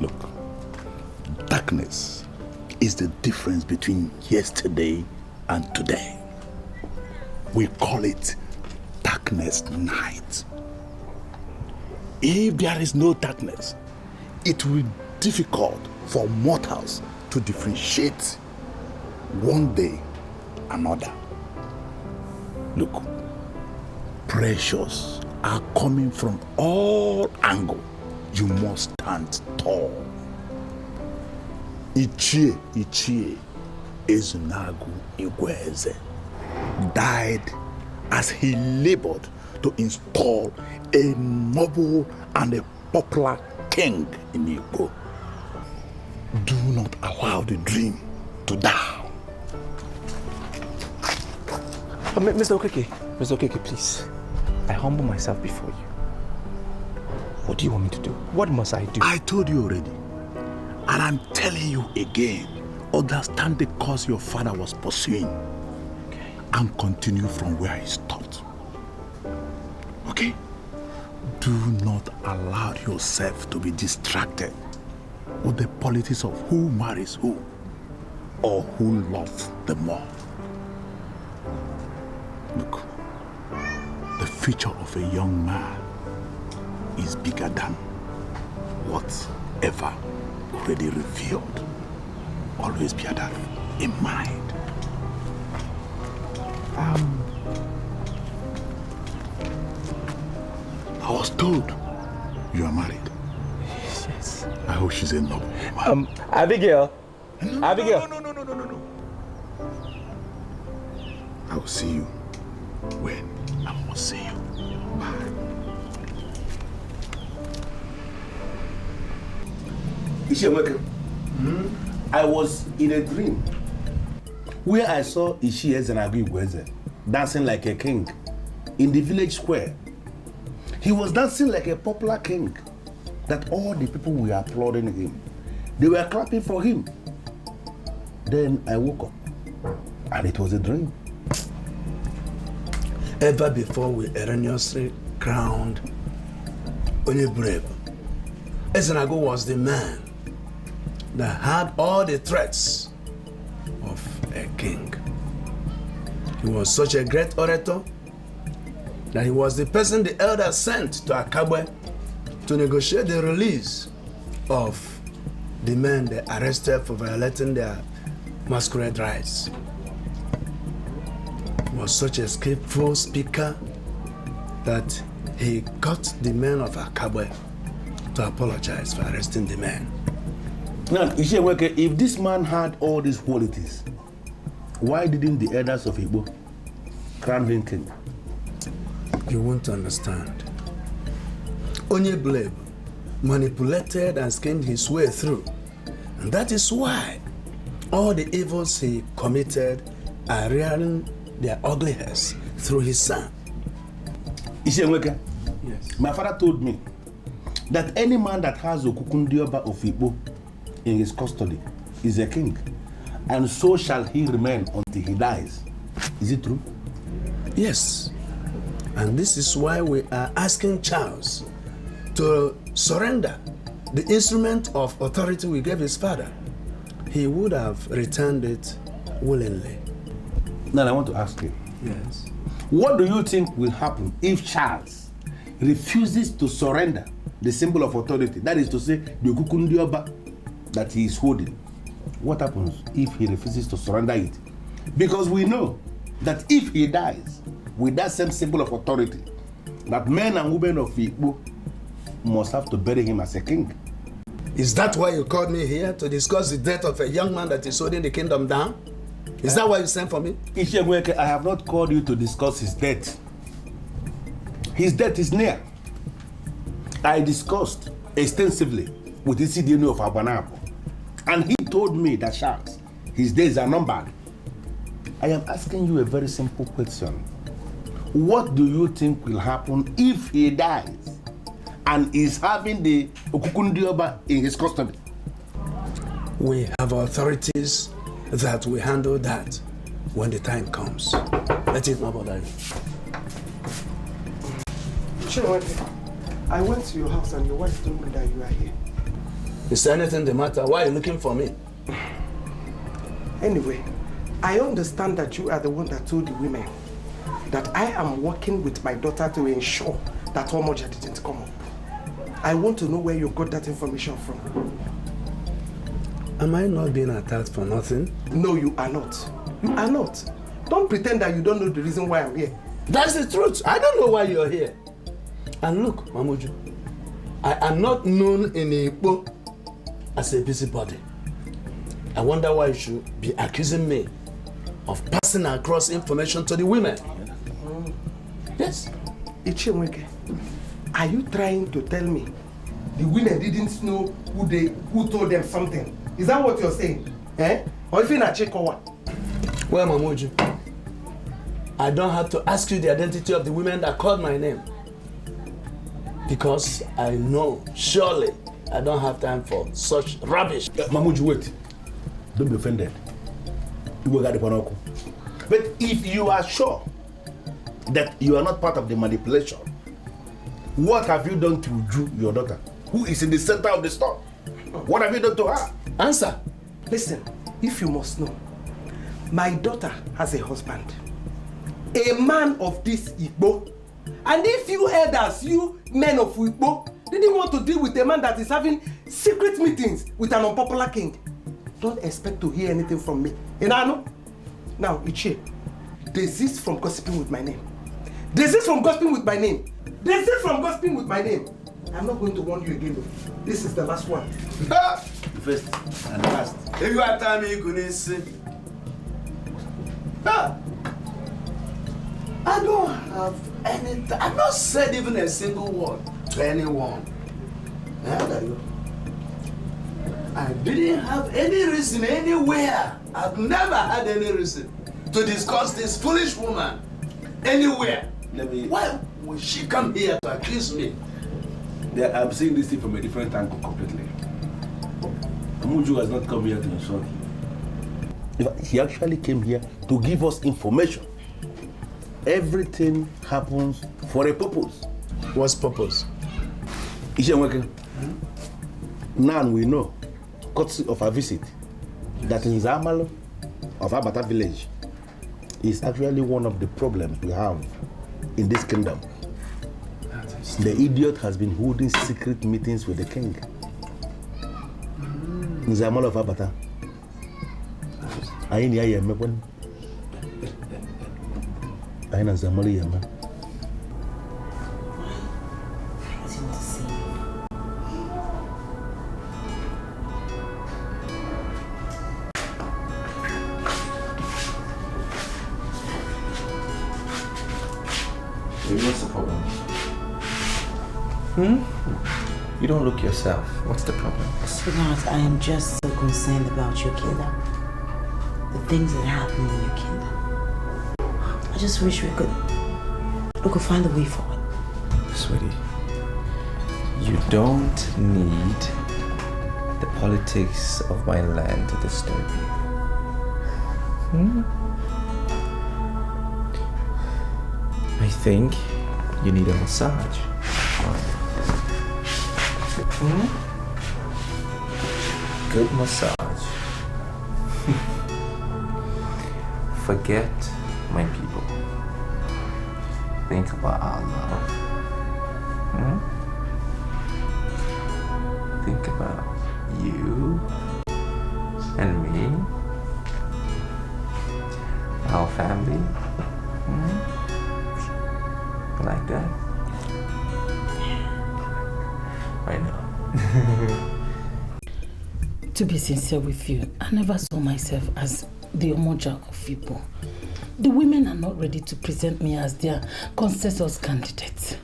Look, darkness is the difference between yesterday and today. We call it darkness night. If there is no darkness, it will be difficult for mortals to differentiate one day another. Look, pressures are coming from all angles. You must stand tall. Ichie Ezuruonye Igweze died as he labored to install a noble and a popular king in Igbo. Do not allow the dream to die. Mr. Okeke, please. I humble myself before you. What do you want me to do? What must I do? I told you already. And I'm telling you again. Understand the course your father was pursuing. Okay. And continue from where he stopped. Okay? Do not allow yourself to be distracted with the politics of who marries who or who loves the more. Look, the future of a young man is bigger than whatever already revealed. Always bear that in mind. I was told you are married. Yes. I hope she's a noble woman. Abigail. Abigail. No. I will see you when I must see you. Bye. Ishi, I was in a dream where I saw Ishi Ezeuruonye dancing like a king in the village square. He was dancing like a popular king that all the people were applauding him. They were clapping for him. Then I woke up and it was a dream. Ever before we erroneously crowned Onyebrebe, Ezeuruonye was the man that had all the threats of a king. He was such a great orator that he was the person the elders sent to Akabwe to negotiate the release of the men they arrested for violating their masquerade rights. He was such a skillful speaker that he got the men of Akabwe to apologize for arresting the men. Now, if this man had all these qualities, why didn't the elders of Igbo crown him king? You won't understand. Onyebrebe manipulated and schemed his way through. And that is why all the evils he committed are rearing their ugly heads through his son. Ishenweke, yes. My father told me that any man that has Okukundioba of Igbo in his custody is a king, and so shall he remain until he dies. Is it true? Yes. And this is why we are asking Charles to surrender the instrument of authority we gave his father. He would have returned it willingly. Now I want to ask you. Yes. What do you think will happen if Charles refuses to surrender the symbol of authority? That is to say, the Okukundioba that he is holding. What happens if he refuses to surrender it? Because we know that if he dies with that same symbol of authority, that men and women of Igbo must have to bury him as a king. Is that why you called me here, to discuss the death of a young man that is holding the kingdom down? Is that why you sent for me? Ezeuruonye, I have not called you to discuss his death. His death is near. I discussed extensively with the CDNO of Abanapo, and he told me that Sharks, his days are numbered. I am asking you a very simple question. What do you think will happen if he dies and is having the Okukundioba in his custody? We have authorities that will handle that when the time comes. Let it not bother you. I went to your house and your wife told me that you are here. Is there anything the matter? Why are you looking for me? Anyway, I understand that you are the one that told the women that I am working with my daughter to ensure that Omoja didn't come up. I want to know where you got that information from. Am I not being attacked for nothing? No, you are not. You are not. Don't pretend that you don't know the reason why I'm here. That's the truth. I don't know why you're here. And look, Mamuju, I am not known in Igbo as a busybody. I wonder why you should be accusing me of passing across information to the women. Yes. Ichimweke, are you trying to tell me the women didn't know who told them something? Is that what you're saying? Eh? Or if you're not checking what? Well, Mamuju, I don't have to ask you the identity of the women that called my name. Because I know, surely, I don't have time for such rubbish. Mamuju, wait. Don't be offended. You will get the Panoko. But if you are sure that you are not part of the manipulation, what have you done to Uju, your daughter, who is in the center of the store? What have you done to her? Answer. Listen, if you must know, my daughter has a husband, a man of this Igbo. And if you elders, you men of Igbo, didn't want to deal with a man that is having secret meetings with an unpopular king, don't expect to hear anything from me. Now, Ichie, desist from gossiping with my name. Desist from gossiping with my name. Desist from gossiping with my name. I'm not going to warn you again, though. This is the last one. First and last. If you have time, you couldn't see. I don't have anything. I've not said even a single word to anyone. I didn't have any reason anywhere. I've never had any reason to discuss this foolish woman anywhere. Why would she come here to accuse me? Yeah, I'm seeing this thing from a different angle completely. Amuju has not come here to insult you. He actually came here to give us information. Everything happens for a purpose. What's purpose? Ezeuruonye, now we know, courtesy of our visit, that in Zamalo of Abata village is actually one of the problems we have in this kingdom. The idiot has been holding secret meetings with the king. In Zamalo of Abata. I know Zamalo Yama. What's the problem? You don't look yourself. What's the problem? Sweetheart, I am just so concerned about your kingdom. The things that happen in your kingdom. I just wish we could find a way forward. Sweetie, you don't need the politics of my land to disturb you. I think you need a massage. Good massage. Forget my people. Think about our love. Think about you and me, our family. Like that. I know. To be sincere with you, I never saw myself as the Omoja of Igbo. The women are not ready to present me as their consensus candidate.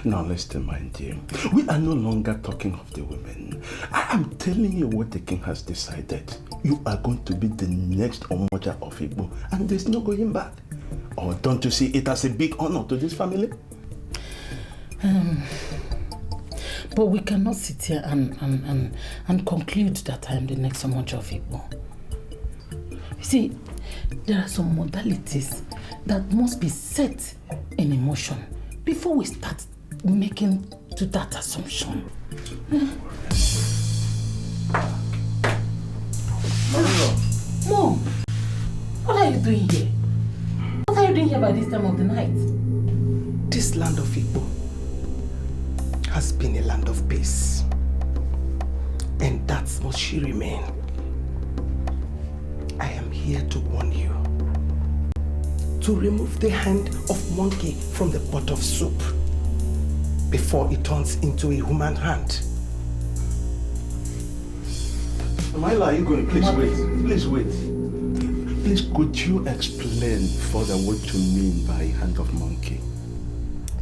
Now listen, my dear. We are no longer talking of the women. I am telling you what the king has decided. You are going to be the next Omoja of Igbo, and there's no going back. Or don't you see it as a big honor to this family? But we cannot sit here and conclude that I am the next Omoja of Igbo. You see, there are some modalities that must be set in emotion before we start making to that assumption. Mom, what are you doing here? What are you doing here by this time of the night? This land of Igbo has been a land of peace, and that must she remain. I am here to warn you to remove the hand of monkey from the pot of soup before it turns into a human hand. Myla, are you going? Please wait. Please wait. Please, could you explain further what you mean by hand of monkey?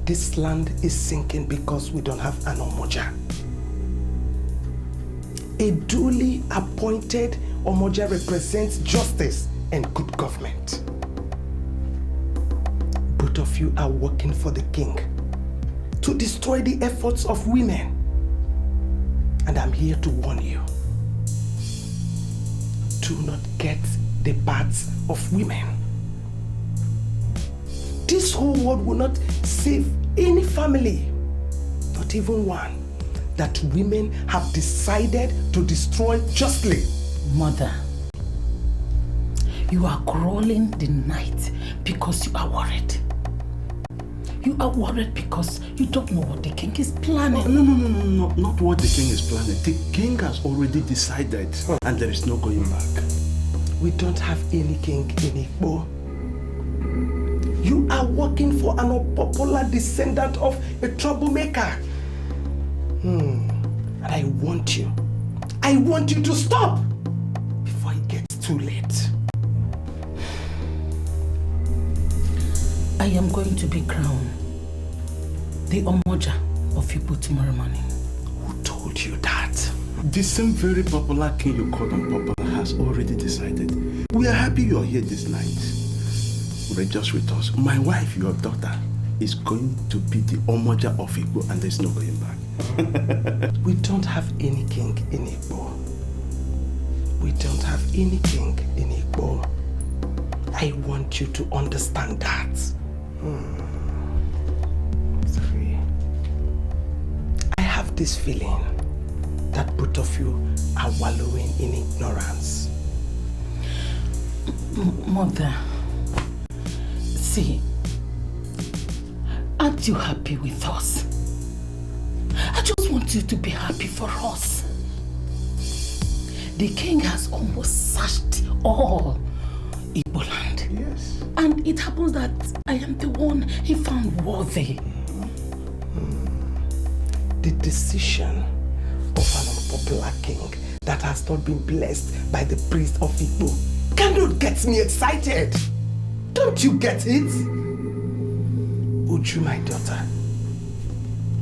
This land is sinking because we don't have an Omoja. A duly appointed Omoja represents justice and good government. Both of you are working for the king to destroy the efforts of women. And I'm here to warn you. Do not get the parts of women. This whole world will not save any family, not even one, that women have decided to destroy justly. Mother, you are crawling the night because you are worried. You are worried because you don't know what the king is planning. No, not what the king is planning. The king has already decided, and there is no going back. We don't have any king in Igbo. You are working for an unpopular descendant of a troublemaker. And I want you to stop before it gets too late. I am going to be crowned the Omoja of Igbo tomorrow morning. Who told you that? The same very popular king you called unpopular has already decided. We are happy you are here this night. Rejoice with us. My wife, your daughter, is going to be the Omoja of Igbo, and there's no going back. We don't have any king in Igbo. We don't have any king in Igbo. I want you to understand that. Sorry. I have this feeling that both of you are wallowing in ignorance. Mother, see, aren't you happy with us? I just want you to be happy for us. The king has almost searched all Igbo land. Yes. And it happens that I am the one he found worthy. The decision of an unpopular king that has not been blessed by the priest of Igbo cannot get me excited. Don't you get it? Uju, my daughter,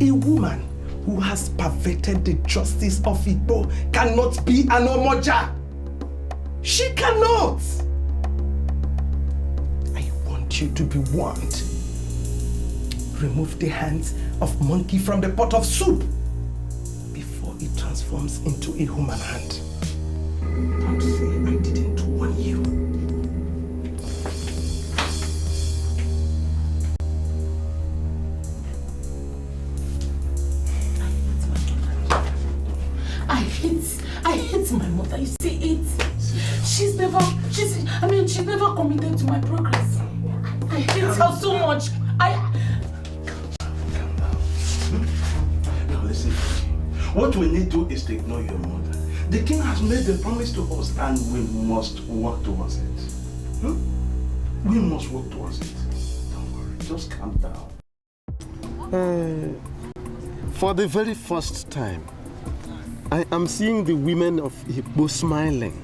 a woman who has perverted the justice of Igbo cannot be an Omoja. She cannot. I want you to be warned. Remove the hands of monkey from the pot of soup before it transforms into a human hand. Don't say I didn't warn you. I hate my mother. You see it? She's never committed to my progress. I hate her so much. Now listen, what we need to do is to ignore your mother. The king has made a promise to us, and we must work towards it. We must work towards it. Don't worry, just calm down. For the very first time, I am seeing the women of Igbo smiling.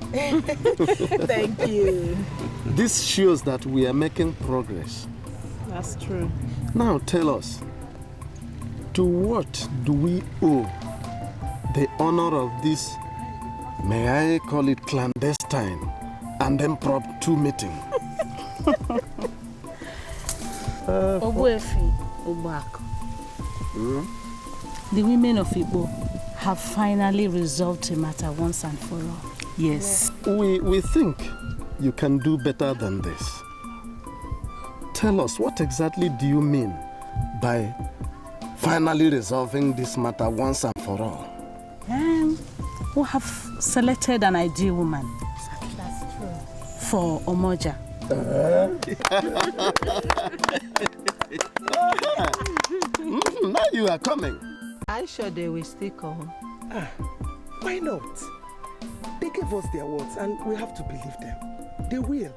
Thank you. This shows that we are making progress. That's true. Now tell us, to what do we owe the honor of this, may I call it clandestine, and impromptu meeting? Obuefi, Obuako. The women of Igbo have finally resolved the matter once and for all. Yes. We think you can do better than this. Tell us, what exactly do you mean by finally resolving this matter once and for all? We have selected an ideal woman. That's true. For Omoja. Now you are coming. Are you sure they will still come? Why not? They gave us their words and we have to believe them. They will.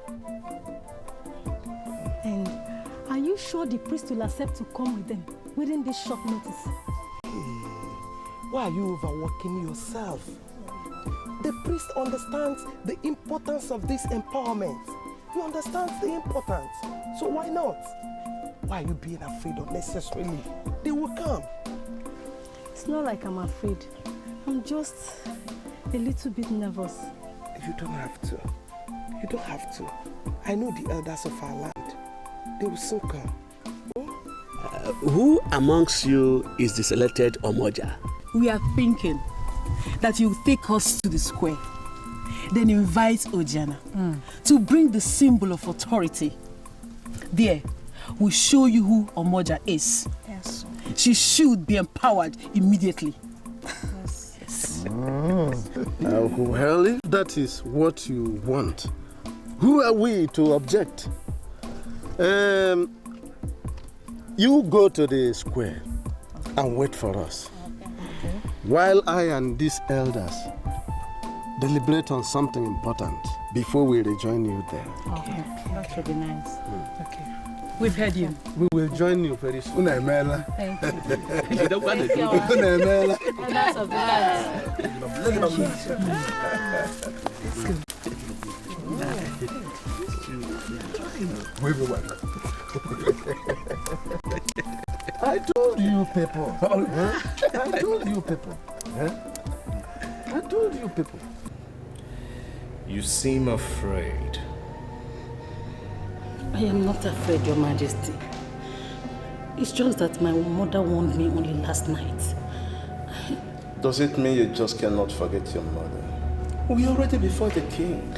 And are you sure the priest will accept to come with them within this short notice? Why are you overworking yourself? The priest understands the importance of this empowerment. He understands the importance. So why not? Why are you being afraid unnecessarily? They will come. It's not like I'm afraid. I'm just a little bit nervous. You don't have to. You don't have to. I know the elders of our land. They will soon come. Who amongst you is the selected Omoja? We are thinking that you take us to the square, then invite Ojiana to bring the symbol of authority. There, we'll show you who Omoja is. Yes. She should be empowered immediately. Yes. Well, if that is what you want, who are we to object? You go to the square and wait for us. While I and these elders deliberate on something important before we rejoin you there. Okay. That would be nice. Okay. We've heard you. We will join you very soon. Thank you. You don't want to do Elders of the land. I told you people. I told you people. I told you people. You seem afraid. I am not afraid, Your Majesty. It's just that my mother warned me only last night. Does it mean you just cannot forget your mother? We are already before the king,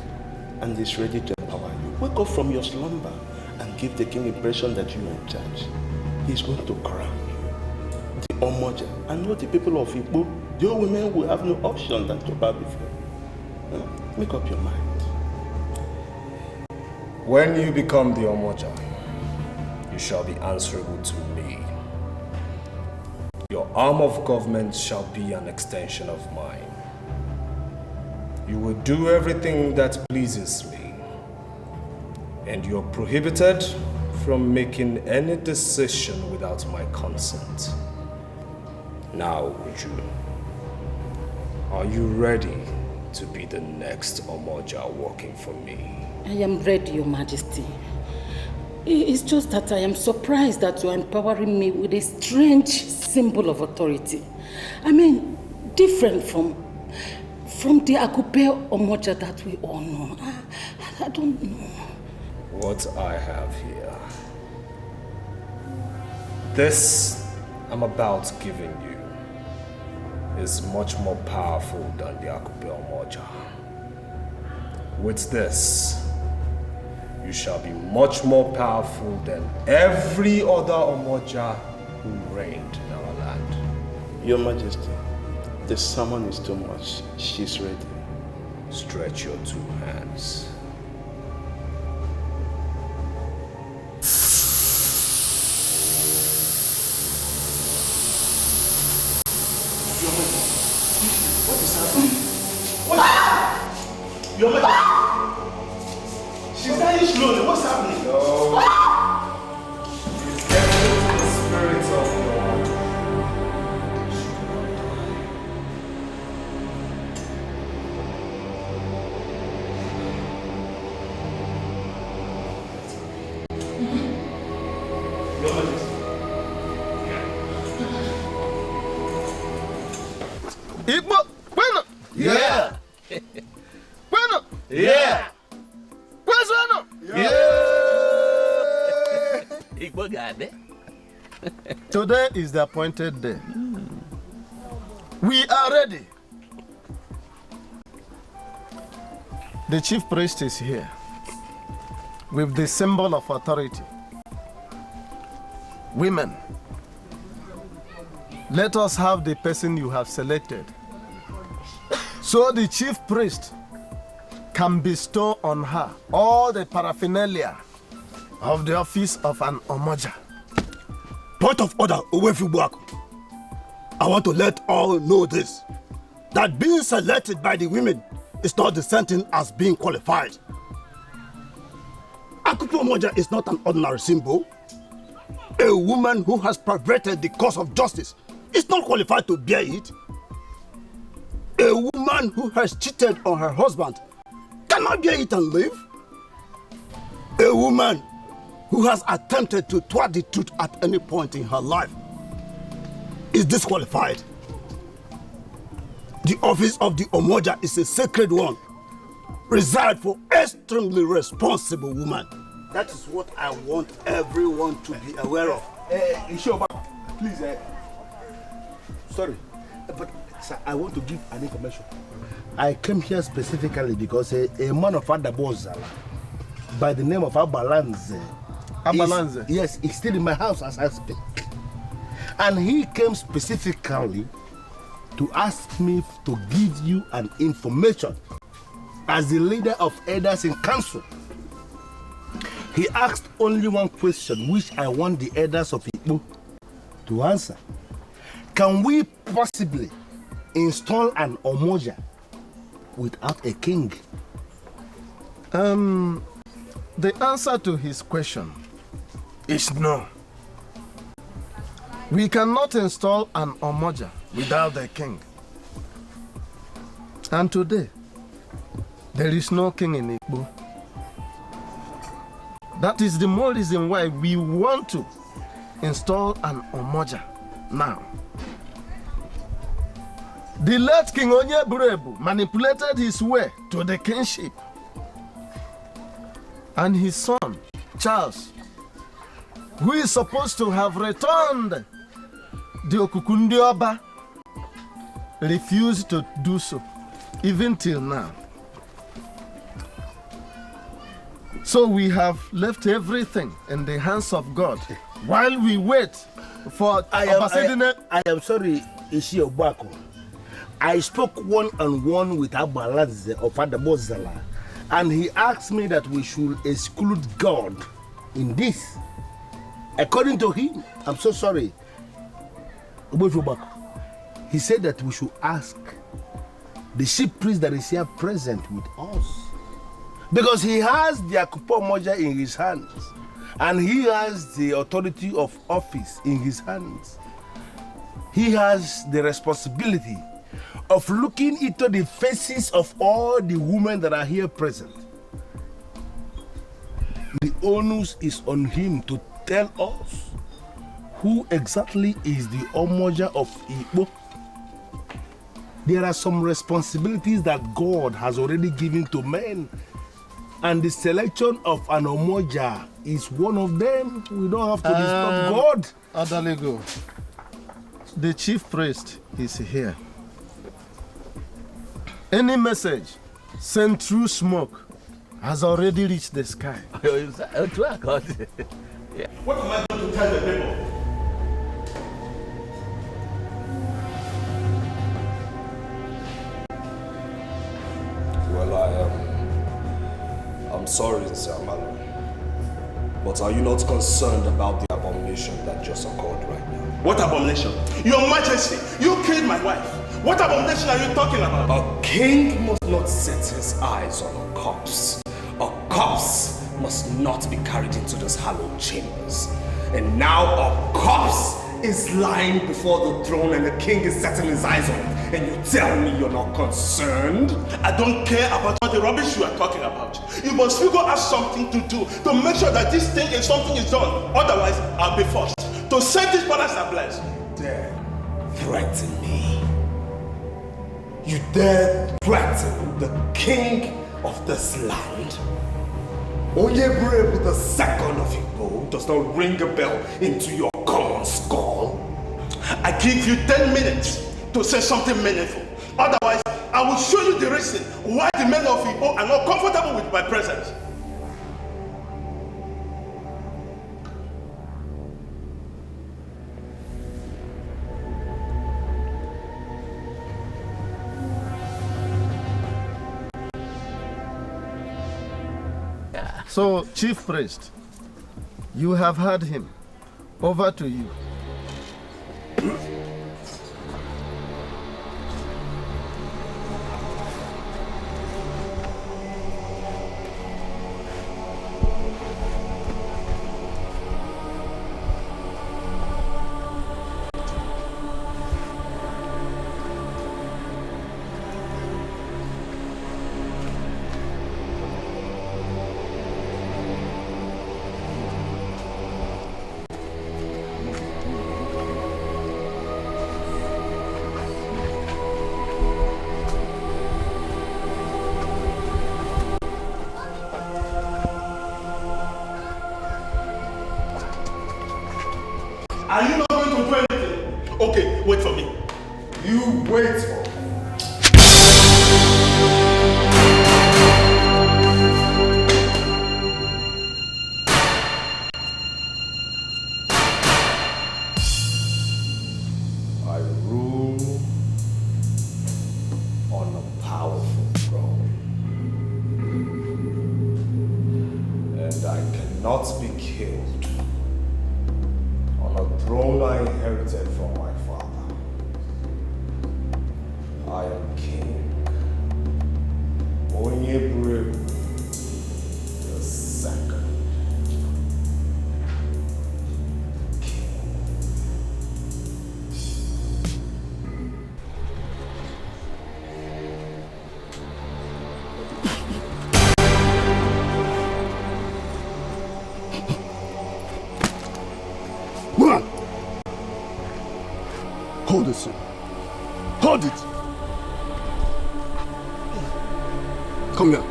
and he's ready to empower you. Wake up from your slumber and give the king impression that you are in charge. He's going to crown you, the Omoja, and all the people of Igbo. Your women will have no option than to bow before you. Make up your mind. When you become the Omoja, you shall be answerable to me. Your arm of government shall be an extension of mine. You will do everything that pleases me, and you're prohibited from making any decision without my consent. Now, Uju, are you ready to be the next Omoja working for me? I am ready, Your Majesty. It's just that I am surprised that you are empowering me with a strange symbol of authority. I mean, different from the Akupe Omoja that we all know. I don't know. What I have here. This I'm about giving you is much more powerful than the Akupe Omoja. With this, you shall be much more powerful than every other Omoja who reigned in our land. Your Majesty, the sermon is too much. She's ready. Stretch your two hands. What is happening? What? Your Majesty! She's dying slowly. What's happening? No. She's getting into the spirits of God. Today is the appointed day. We are ready. The chief priest is here with the symbol of authority. Women, let us have the person you have selected, so the chief priest can bestow on her all the paraphernalia of the office of an Omoja. Point of order, Uwefubuaku. I want to let all know this, that being selected by the women is not the same thing as being qualified. Akupu Omoja is not an ordinary symbol. A woman who has perverted the cause of justice is not qualified to bear it. A woman who has cheated on her husband cannot bear it and live. A woman who has attempted to thwart the truth at any point in her life is disqualified. The office of the Omoja is a sacred one, reserved for extremely responsible women. That is what I want everyone to be aware of. Ishoba, please, sorry, but sir, I want to give an information. I came here specifically because a man of Adabozala by the name of Abalanze. Abalanze? Yes, he's still in my house as I speak. And he came specifically to ask me to give you an information as the leader of elders in council. He asked only one question which I want the elders of Igbo to answer. Can we possibly install an Omoja without a king? The answer to his question is no. We cannot install an Omoja without a king. And today, there is no king in Igbo. That is the more reason why we want to install an Omoja now. The late King Onyeburebu manipulated his way to the kingship. And his son, Charles, who is supposed to have returned the Okukundi Oba, refused to do so, even till now. So we have left everything in the hands of God while we wait for I am sorry, Ishi Obako. I spoke one-on-one with Abalanze of Adabozala, and he asked me that we should exclude God in this. According to him, I'm so sorry, he said that we should ask the chief priest that is here present with us, because he has the Akupo Moja in his hands, and he has the authority of office in his hands. He has the responsibility of looking into the faces of all the women that are here present. The onus is on him to tell us who exactly is the Omoja of Igbo. There are some responsibilities that God has already given to men, and the selection of an Omoja is one of them. We don't have to disturb God. Adalego, the chief priest is here. Any message sent through smoke has already reached the sky. What am I going to tell the people? Well, I'm sorry, Zamalu, but are you not concerned about the abomination that just occurred right now? What abomination? Your Majesty, you killed my wife. What abomination are you talking about? A king must not set his eyes on a corpse. A corpse must not be carried into those hallowed chambers. And now a corpse is lying before the throne and the king is setting his eyes on it. And you tell me you're not concerned? I don't care about all the rubbish you are talking about. You must figure out something to do to make sure that this thing is something is done. Otherwise, I'll be forced to set this palace ablaze. You dare threaten me? You dare threaten the king of this land? Onyeburebu the second of Igbo does not ring a bell into your common skull. I give you 10 minutes to say something meaningful. Otherwise, I will show you the reason why the men of Igbo are not comfortable with my presence. So, Chief Priest, you have heard him. Over to you. Are you not going to do anything? Okay, wait for me. You wait for me. I rule on a powerful throne. And I cannot be killed. A throne I inherited from my father. I am King Onyeburebu the second. Hold it, sir. Hold it! Come here.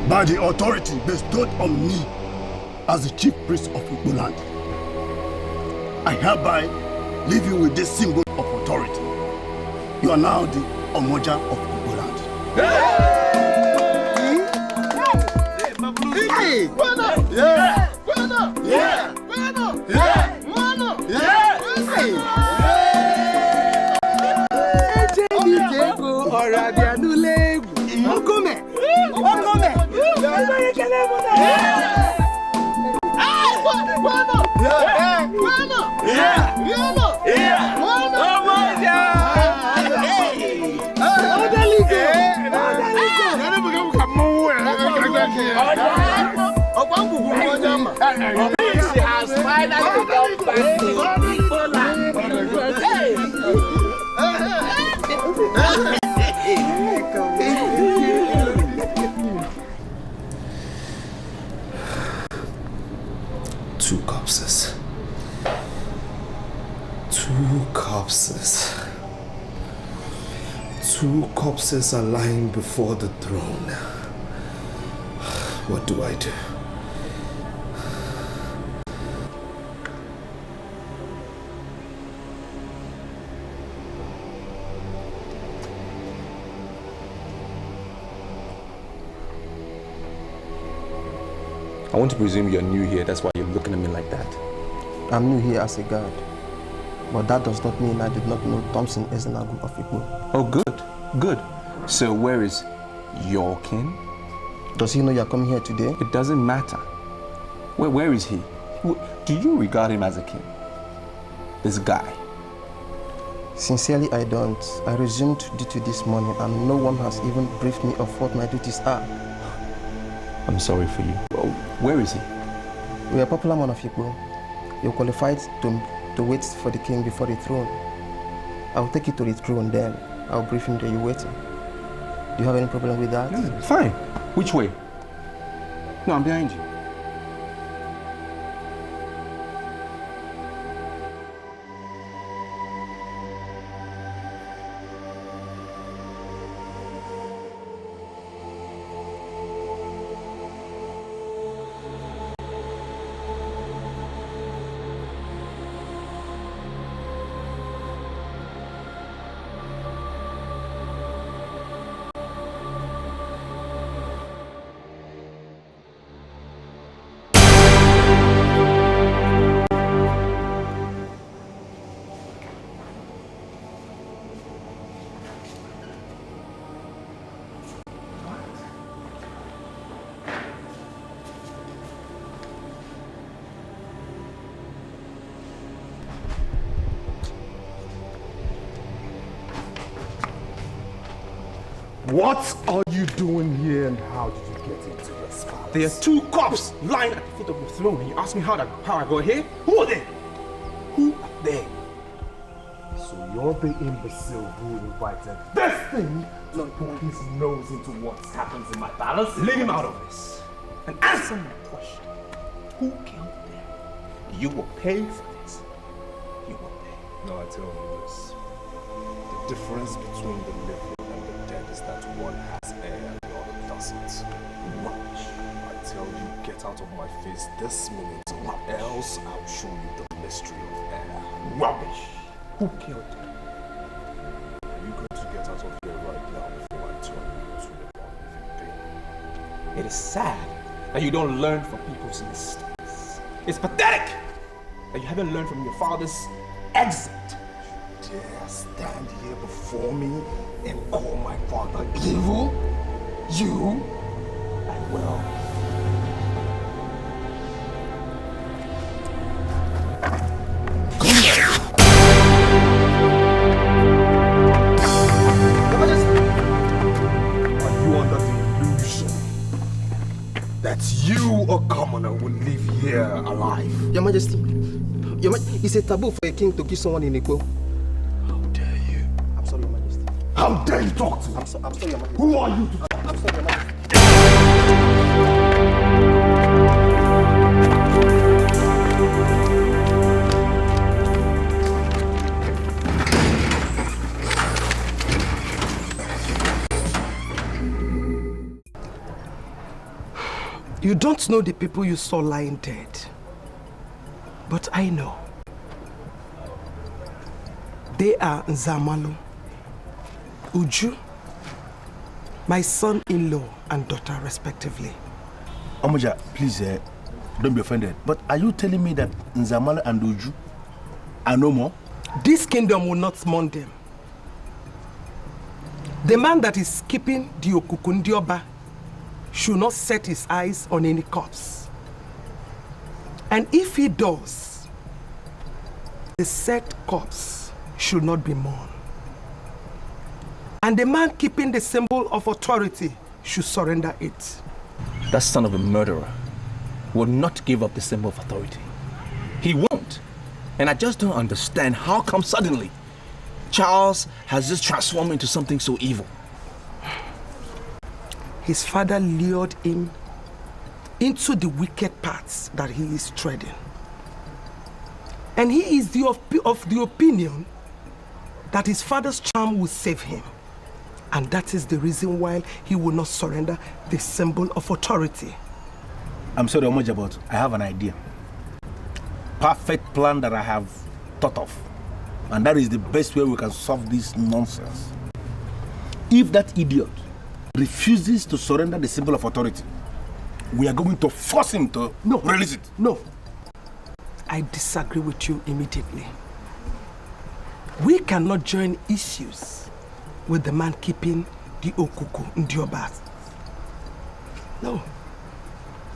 By the authority bestowed on me as the chief priest of Igbo land, I hereby leave you with this symbol of authority. You are now the Omoja of Igbo land. Hey! Bueno! Yeah! Bueno! Yeah! Bueno! Yeah! Bueno! Yeah! Hey! Ejego ọ̀rọ̀ anulegu. Okome! Okome! Bueno! Yeah! Bueno! Yeah! Bueno! Yeah! Bueno! Omoja! Odaliko! She has finally come back to Igbo land. Two corpses. Two corpses. Two corpses are lying before the throne. What do I do? I want to presume you're new here, that's why you're looking at me like that. I'm new here as a guard, but that does not mean I did not know Thompson Ezenagu of Igbo. Oh, good, good. So where is your kin? Does he know you're coming here today? It doesn't matter. Where is he? Do you regard him as a kin? This guy? Sincerely, I don't. I resumed duty this morning and no one has even briefed me of what my duties are. I'm sorry for you. Well, where is he? We are a popular man of Igbo. You're qualified to wait for the king before the throne. I'll take you to the throne then. I'll brief him that you're waiting. Do you have any problem with that? Yeah, fine. Which way? No, I'm behind you. What are you doing here and how did you get into this palace? There are two cops lying at the foot of the throne and you ask me how I got here? Who are they? Who are they? So you're the imbecile who invited this thing to put his nose into what happens in my palace? Leave him out of this and answer my question. Who killed them? You will pay for this. You will pay. No, I tell you this. The difference between the living and the dead is that one has air and the other doesn't. Rubbish. I tell you, get out of my face this minute, or else I'll show you the mystery of air. Rubbish. Who killed them? Are you going to get out of here right now before I turn you to the bottom of your pain? It is sad that you don't learn from people's mistakes. It's pathetic that you haven't learned from your father's exit. You dare stand here before me and call my father evil? You? I will. That you, a commoner, will live here alive. Your Majesty, it's a taboo for a king to kill someone in Igbo. How dare you? I'm sorry, Your Majesty. How dare you talk to me? I'm sorry, Your Majesty. Who are you to talk? I'm sorry, Your Majesty. You don't know the people you saw lying dead, but I know. They are Nzamalu, Uju, my son-in-law and daughter respectively. Omoja, please don't be offended, but are you telling me that Nzamalu and Uju are no more? This kingdom will not mourn them. The man that is keeping the Okukundioba should not set his eyes on any corpse. And if he does, the said corpse should not be mourned. And the man keeping the symbol of authority should surrender it. That son of a murderer will not give up the symbol of authority. He won't. And I just don't understand how come suddenly Charles has just transformed into something so evil. His father lured him into the wicked paths that he is treading. And he is of the opinion that his father's charm will save him. And that is the reason why he will not surrender the symbol of authority. I'm sorry, Omoja, but I have an idea. Perfect plan that I have thought of. And that is the best way we can solve this nonsense. If that idiot refuses to surrender the symbol of authority, we are going to force him to release it. No. I disagree with you immediately. We cannot join issues with the man keeping the Okuku Ndioba. No.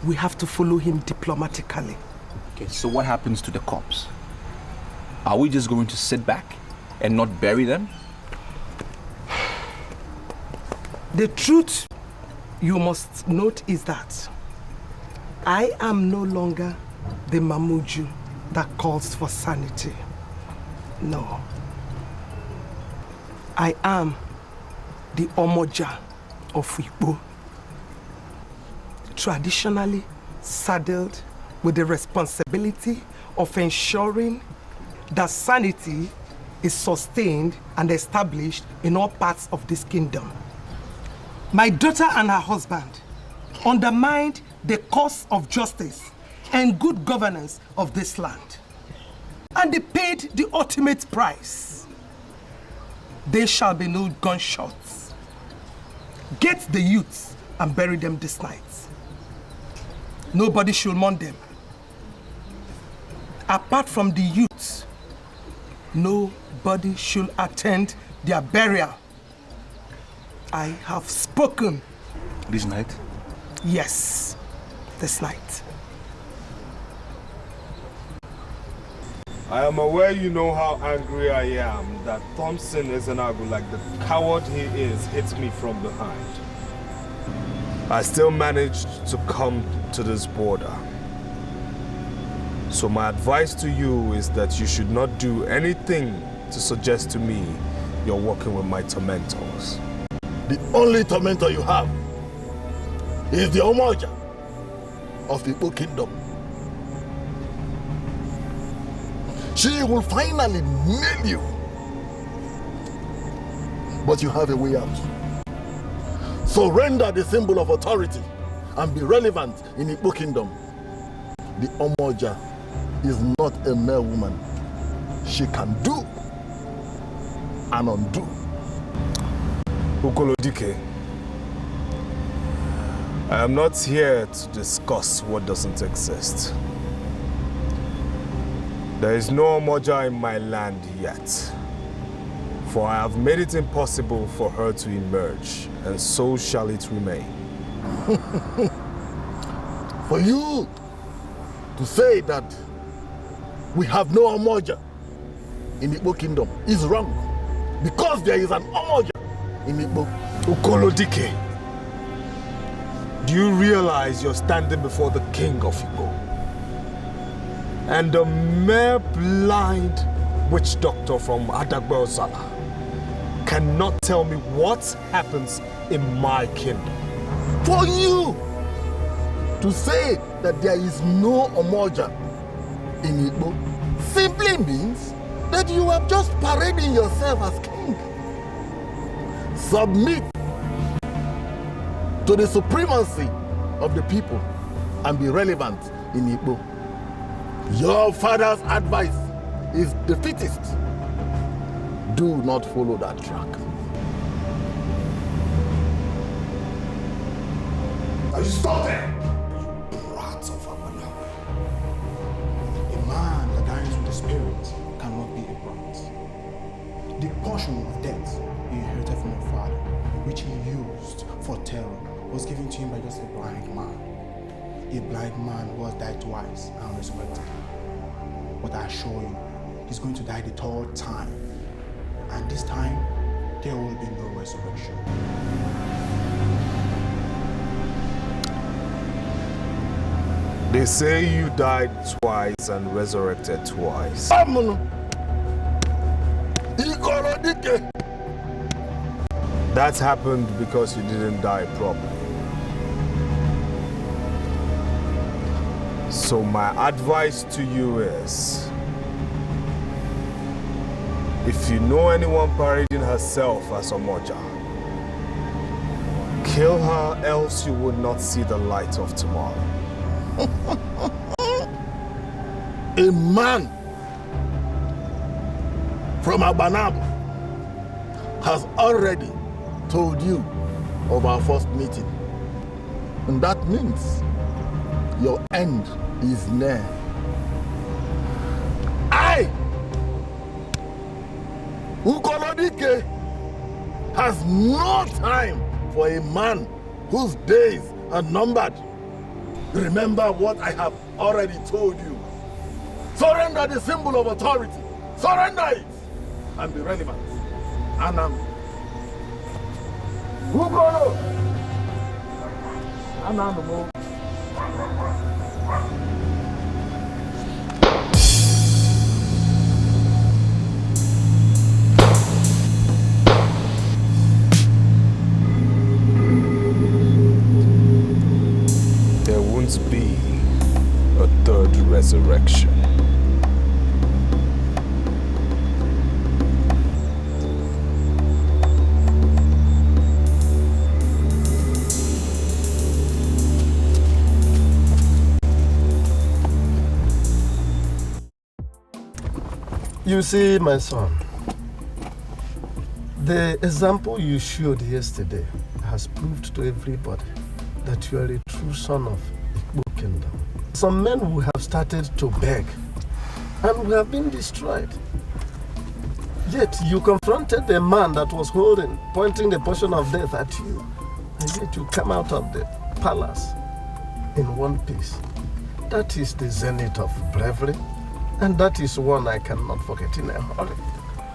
We have to follow him diplomatically. Okay, so what happens to the corpse? Are we just going to sit back and not bury them? The truth you must note is that I am no longer the Mamuju that calls for sanity. No. I am the Omoja of Igbo, traditionally saddled with the responsibility of ensuring that sanity is sustained and established in all parts of this kingdom. My daughter and her husband undermined the cause of justice and good governance of this land. And they paid the ultimate price. There shall be no gunshots. Get the youths and bury them this night. Nobody should mourn them. Apart from the youths, nobody should attend their burial. I have spoken. This night? Yes, this night. I am aware you know how angry I am that Thompson Ezenagu, like the coward he is, hits me from behind. I still managed to come to this border. So my advice to you is that you should not do anything to suggest to me you're working with my tormentors. The only tormentor you have is the Omoja of the Igbo kingdom. She will finally nail you. But you have a way out. Surrender the symbol of authority and be relevant in the Igbo kingdom. The Omoja is not a mere woman. She can do and undo. Ukolo Dikeh, I am not here to discuss what doesn't exist. There is no Omoja in my land yet, for I have made it impossible for her to emerge, and so shall it remain. For you to say that we have no Omoja in the Igbo kingdom is wrong, because there is an Omoja in Igbo. Ukolo Dikeh, do you realize you're standing before the king of Igbo? And a mere blind witch doctor from Adagbozala cannot tell me what happens in my kingdom. For you to say that there is no Omoja in Igbo simply means that you are just parading yourself as king. Submit to the supremacy of the people and be relevant in Igbo. Your father's advice is defeatist. Do not follow that track. Now you stop there! Brats of Abana. A man that dines with the spirit cannot be a brat. The portion of death he inherited from your father, which he used for terror, was given to him by just a blind man. A blind man who has died twice and resurrected. But I assure you, he's going to die the third time. And this time, there will be no resurrection. They say you died twice and resurrected twice. That happened because you didn't die properly. So my advice to you is, if you know anyone parading herself as Omoja, kill her, else you would not see the light of tomorrow. A man from Abanabo has already told you of our first meeting. And that means your end is near. I, Ukolo Dikeh, has no time for a man whose days are numbered. Remember what I have already told you. Surrender the symbol of authority. Surrender it and be relevant. Anam. Ukolo. Anam. There won't be a third resurrection. You see, my son, the example you showed yesterday has proved to everybody that you are a true son of Igbo kingdom. Some men who have started to beg and who have been destroyed. Yet you confronted a man that was pointing the portion of death at you, and yet you come out of the palace in one piece. That is the zenith of bravery And that is one I cannot forget in a hurry.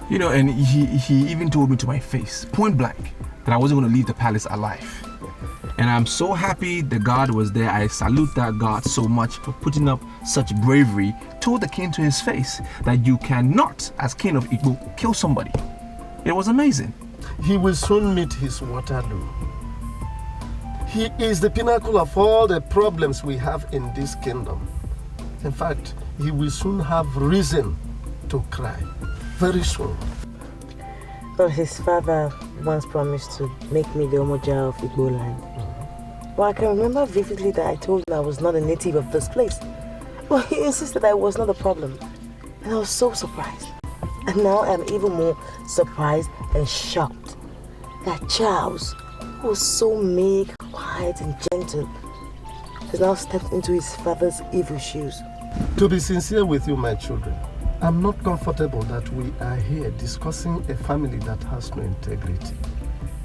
You know, and he even told me to my face, point blank, that I wasn't going to leave the palace alive. And I'm so happy the guard was there. I salute that guard so much for putting up such bravery. Told the king to his face that you cannot, as king of Igbo, kill somebody. It was amazing. He will soon meet his Waterloo. He is the pinnacle of all the problems we have in this kingdom. In fact, he will soon have reason to cry. Very soon. Well, his father once promised to make me the Omoja of Igbo land. Well, I can remember vividly that I told him I was not a native of this place. Well, he insisted that it was not a problem. And I was so surprised. And now I'm even more surprised and shocked that Charles, who was so meek, quiet and gentle, has now stepped into his father's evil shoes. To be sincere with you, my children, I'm not comfortable that we are here discussing a family that has no integrity.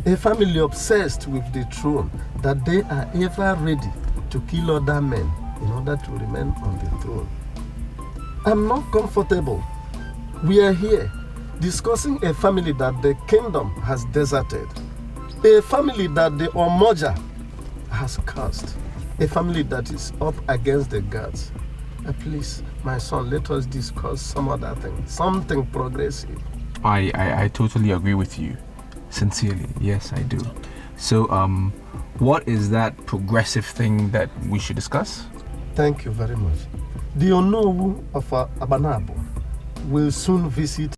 A family obsessed with the throne, that they are ever ready to kill other men in order to remain on the throne. I'm not comfortable. We are here discussing a family that the kingdom has deserted. A family that the Omoja has cursed. A family that is up against the gods. Please, my son, let us discuss some other thing, something progressive. I totally agree with you. Sincerely, yes, I do. So, what is that progressive thing that we should discuss? Thank you very much. The Onowu of Abanabo will soon visit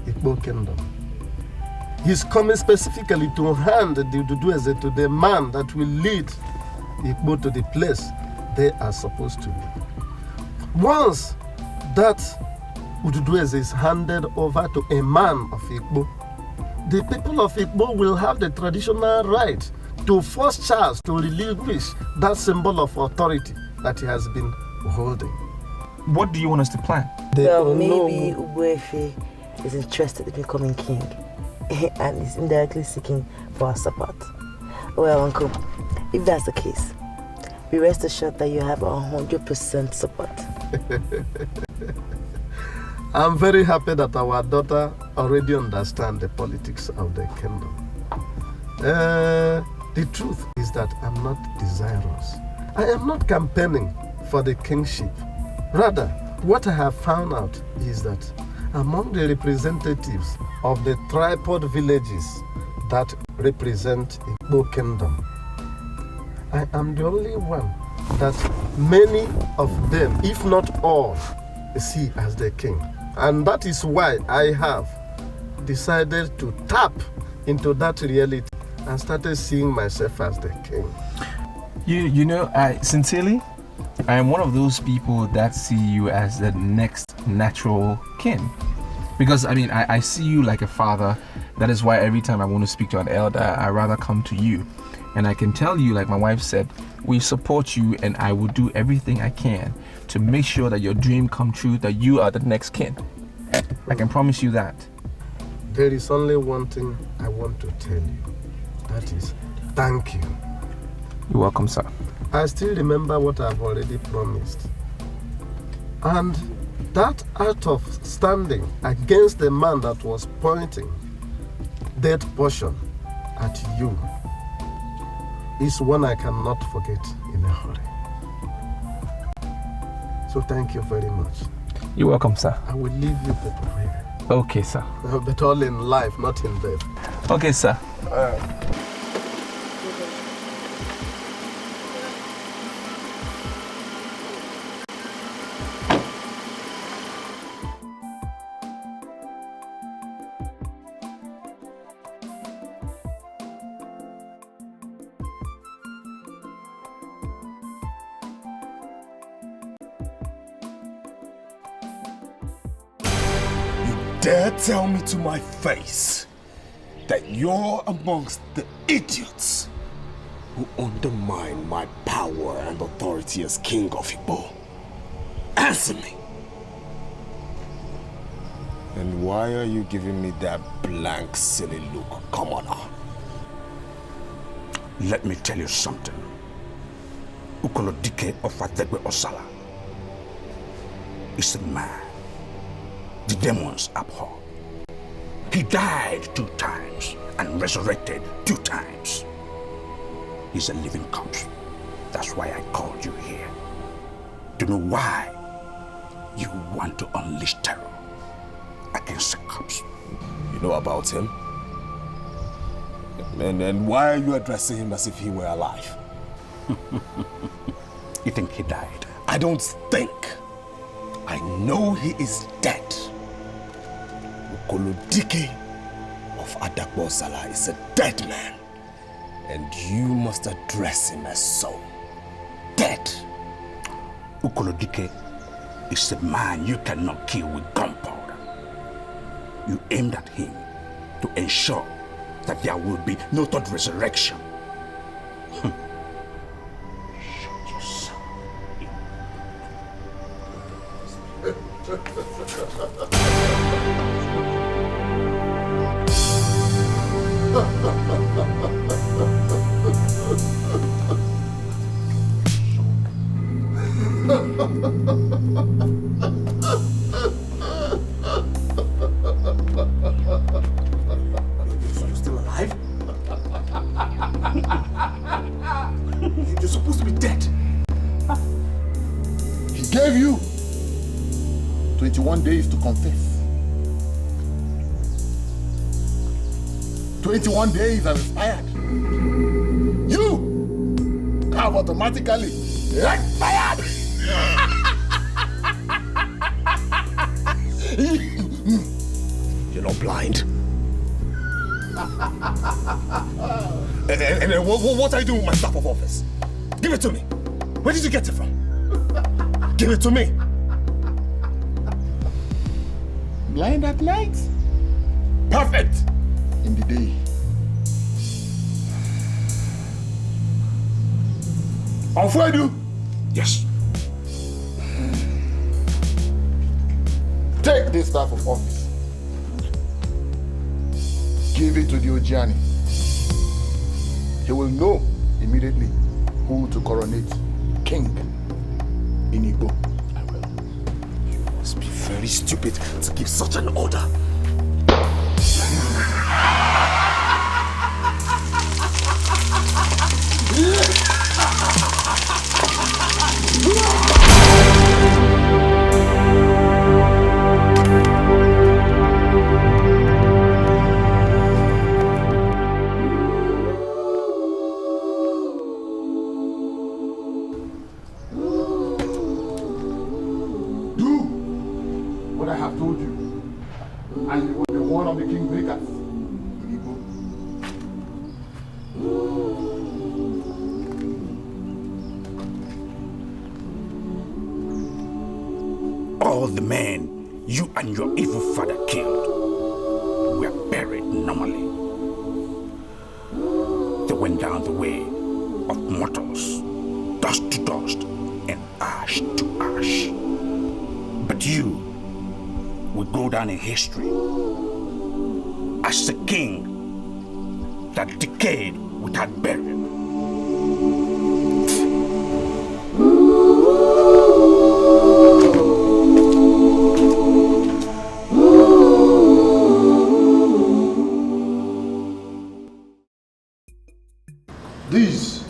Igbo Kingdom. He's coming specifically to hand the Ududueze to the man that will lead Igbo to the place they are supposed to be. Once that Ududueze is handed over to a man of Igbo, the people of Igbo will have the traditional right to force Charles to relinquish that symbol of authority that he has been holding. What do you want us to plan? Well, maybe Ubuefe is interested in becoming king and is indirectly seeking for our support. Well, Uncle, if that's the case, be rest assured that you have 100% support. I'm very happy that our daughter already understands the politics of the kingdom. The truth is that I'm not desirous. I am not campaigning for the kingship. Rather, what I have found out is that among the representatives of the tripod villages that represent Igbo Kingdom, I am the only one that many of them, if not all, see as the king. And that is why I have decided to tap into that reality and started seeing myself as the king. You know, sincerely, I am one of those people that see you as the next natural king. Because, I mean, I see you like a father. That is why every time I want to speak to an elder, I rather come to you. And I can tell you, like my wife said, we support you and I will do everything I can to make sure that your dream come true, that you are the next king. I can promise you that. There is only one thing I want to tell you. That is, thank you. You're welcome, sir. I still remember what I've already promised. And that act of standing against the man that was pointing that portion at you is one I cannot forget in a hurry. So thank you very much. You're welcome, sir. I will leave you people here. Okay, sir. But all in life, not in bed. Okay, sir. Dare tell me to my face that you're amongst the idiots who undermine my power and authority as king of Igbo? Answer me! And why are you giving me that blank, silly look, commoner? Let me tell you something. Dikeh of Ezeuruonye is a man the demons abhor. He died 2 times and resurrected 2 times. He's a living corpse. That's why I called you here. To know why you want to unleash terror against the corpse. You know about him? And why are you addressing him as if he were alive? You think he died? I don't think. I know he is dead. Dikeh of Adagbozala is a dead man. And you must address him as so. Dead. Dikeh is a man you cannot kill with gunpowder. You aimed at him to ensure that there will be no third resurrection. Shut yourself. You're still alive? You're supposed to be dead. He gave you 21 days to confess. 21 days have expired. You have automatically expired. You're not blind. and what are you doing with my staff of office? Give it to me. Where did you get it from? Give it to me. Blind at night? Perfect. In the day. Afraid you? Yes. Take this staff of office. Give it to the Ojiani. He will know immediately who to coronate king in Igbo. I will. You must be very stupid to give such an order. All the men you and your evil father killed were buried normally. They went down the way of mortals, dust to dust and ash to ash. But you will go down in history as the king that decayed without burial. These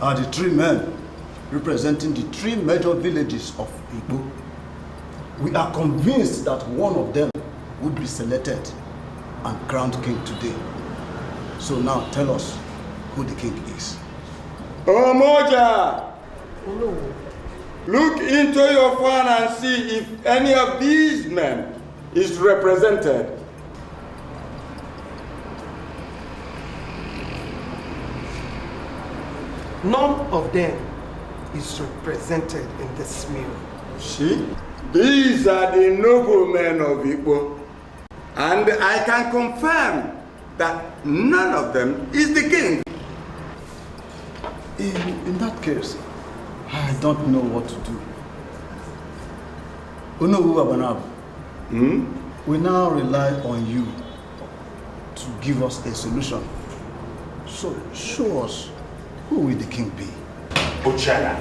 are the 3 men representing the 3 major villages of Igbo. We are convinced that one of them would be selected and crowned king today. So now tell us who the king is. Omoja! Look into your phone and see if any of these men is represented. None of them is represented in this mirror. See? These are the noblemen of Igbo. And I can confirm that none of them is the king. In that case, I don't know what to do. Unogu Abanab, we now rely on you to give us a solution. So show us, who will the king be? Ochana,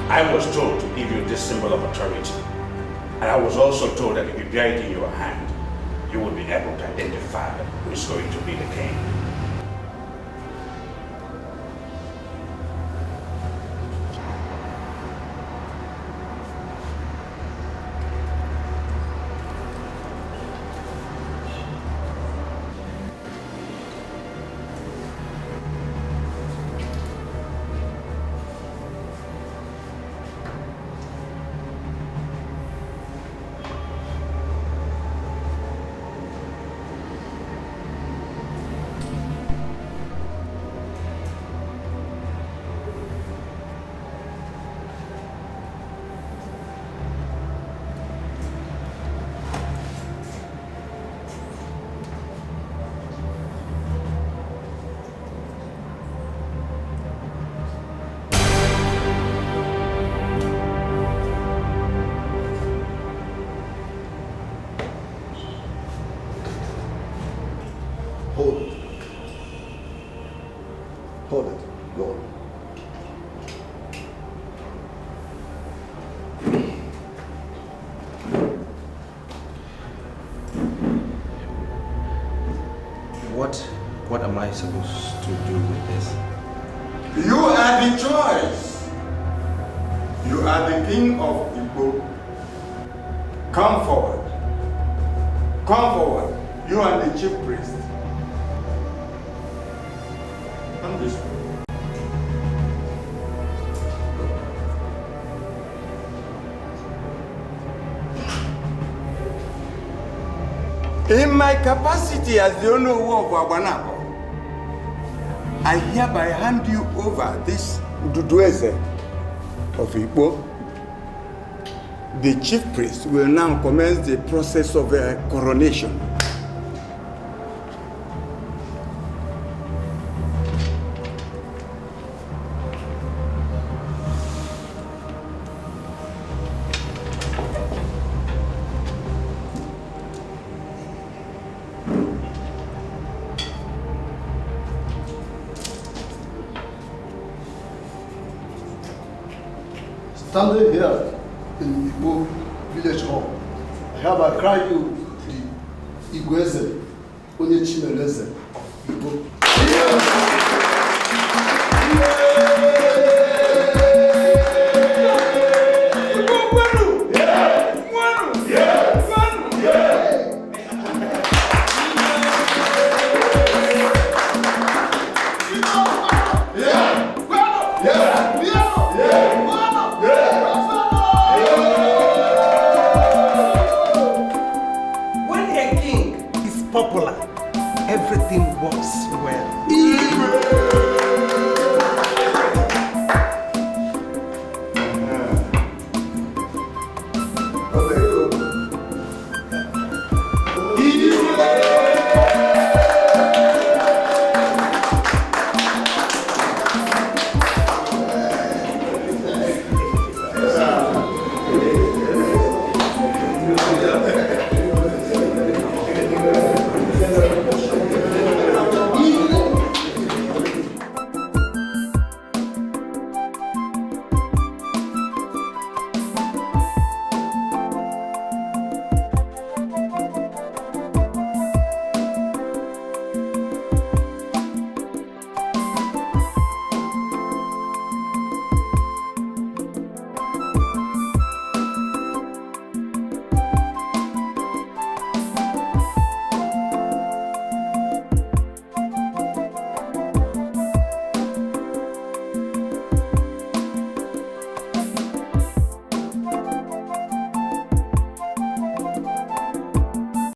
I was told to give you this symbol of authority. And I was also told that if you bear it in your hand, you will be able to identify who is going to be the king. Hold it, Lord. What am I supposed to do with this? You are the choice. You are the king of Igbo. Come forward. Come forward. You and the chief priest. Come this way. In my capacity as the owner of Wabanako, I hereby hand you over this Dudueze of Igbo. The chief priest will now commence the process of coronation. Standing here in Igbo village hall, I hereby cry you the Igweze, Onye Chimeleze of Igbo. Everything works well.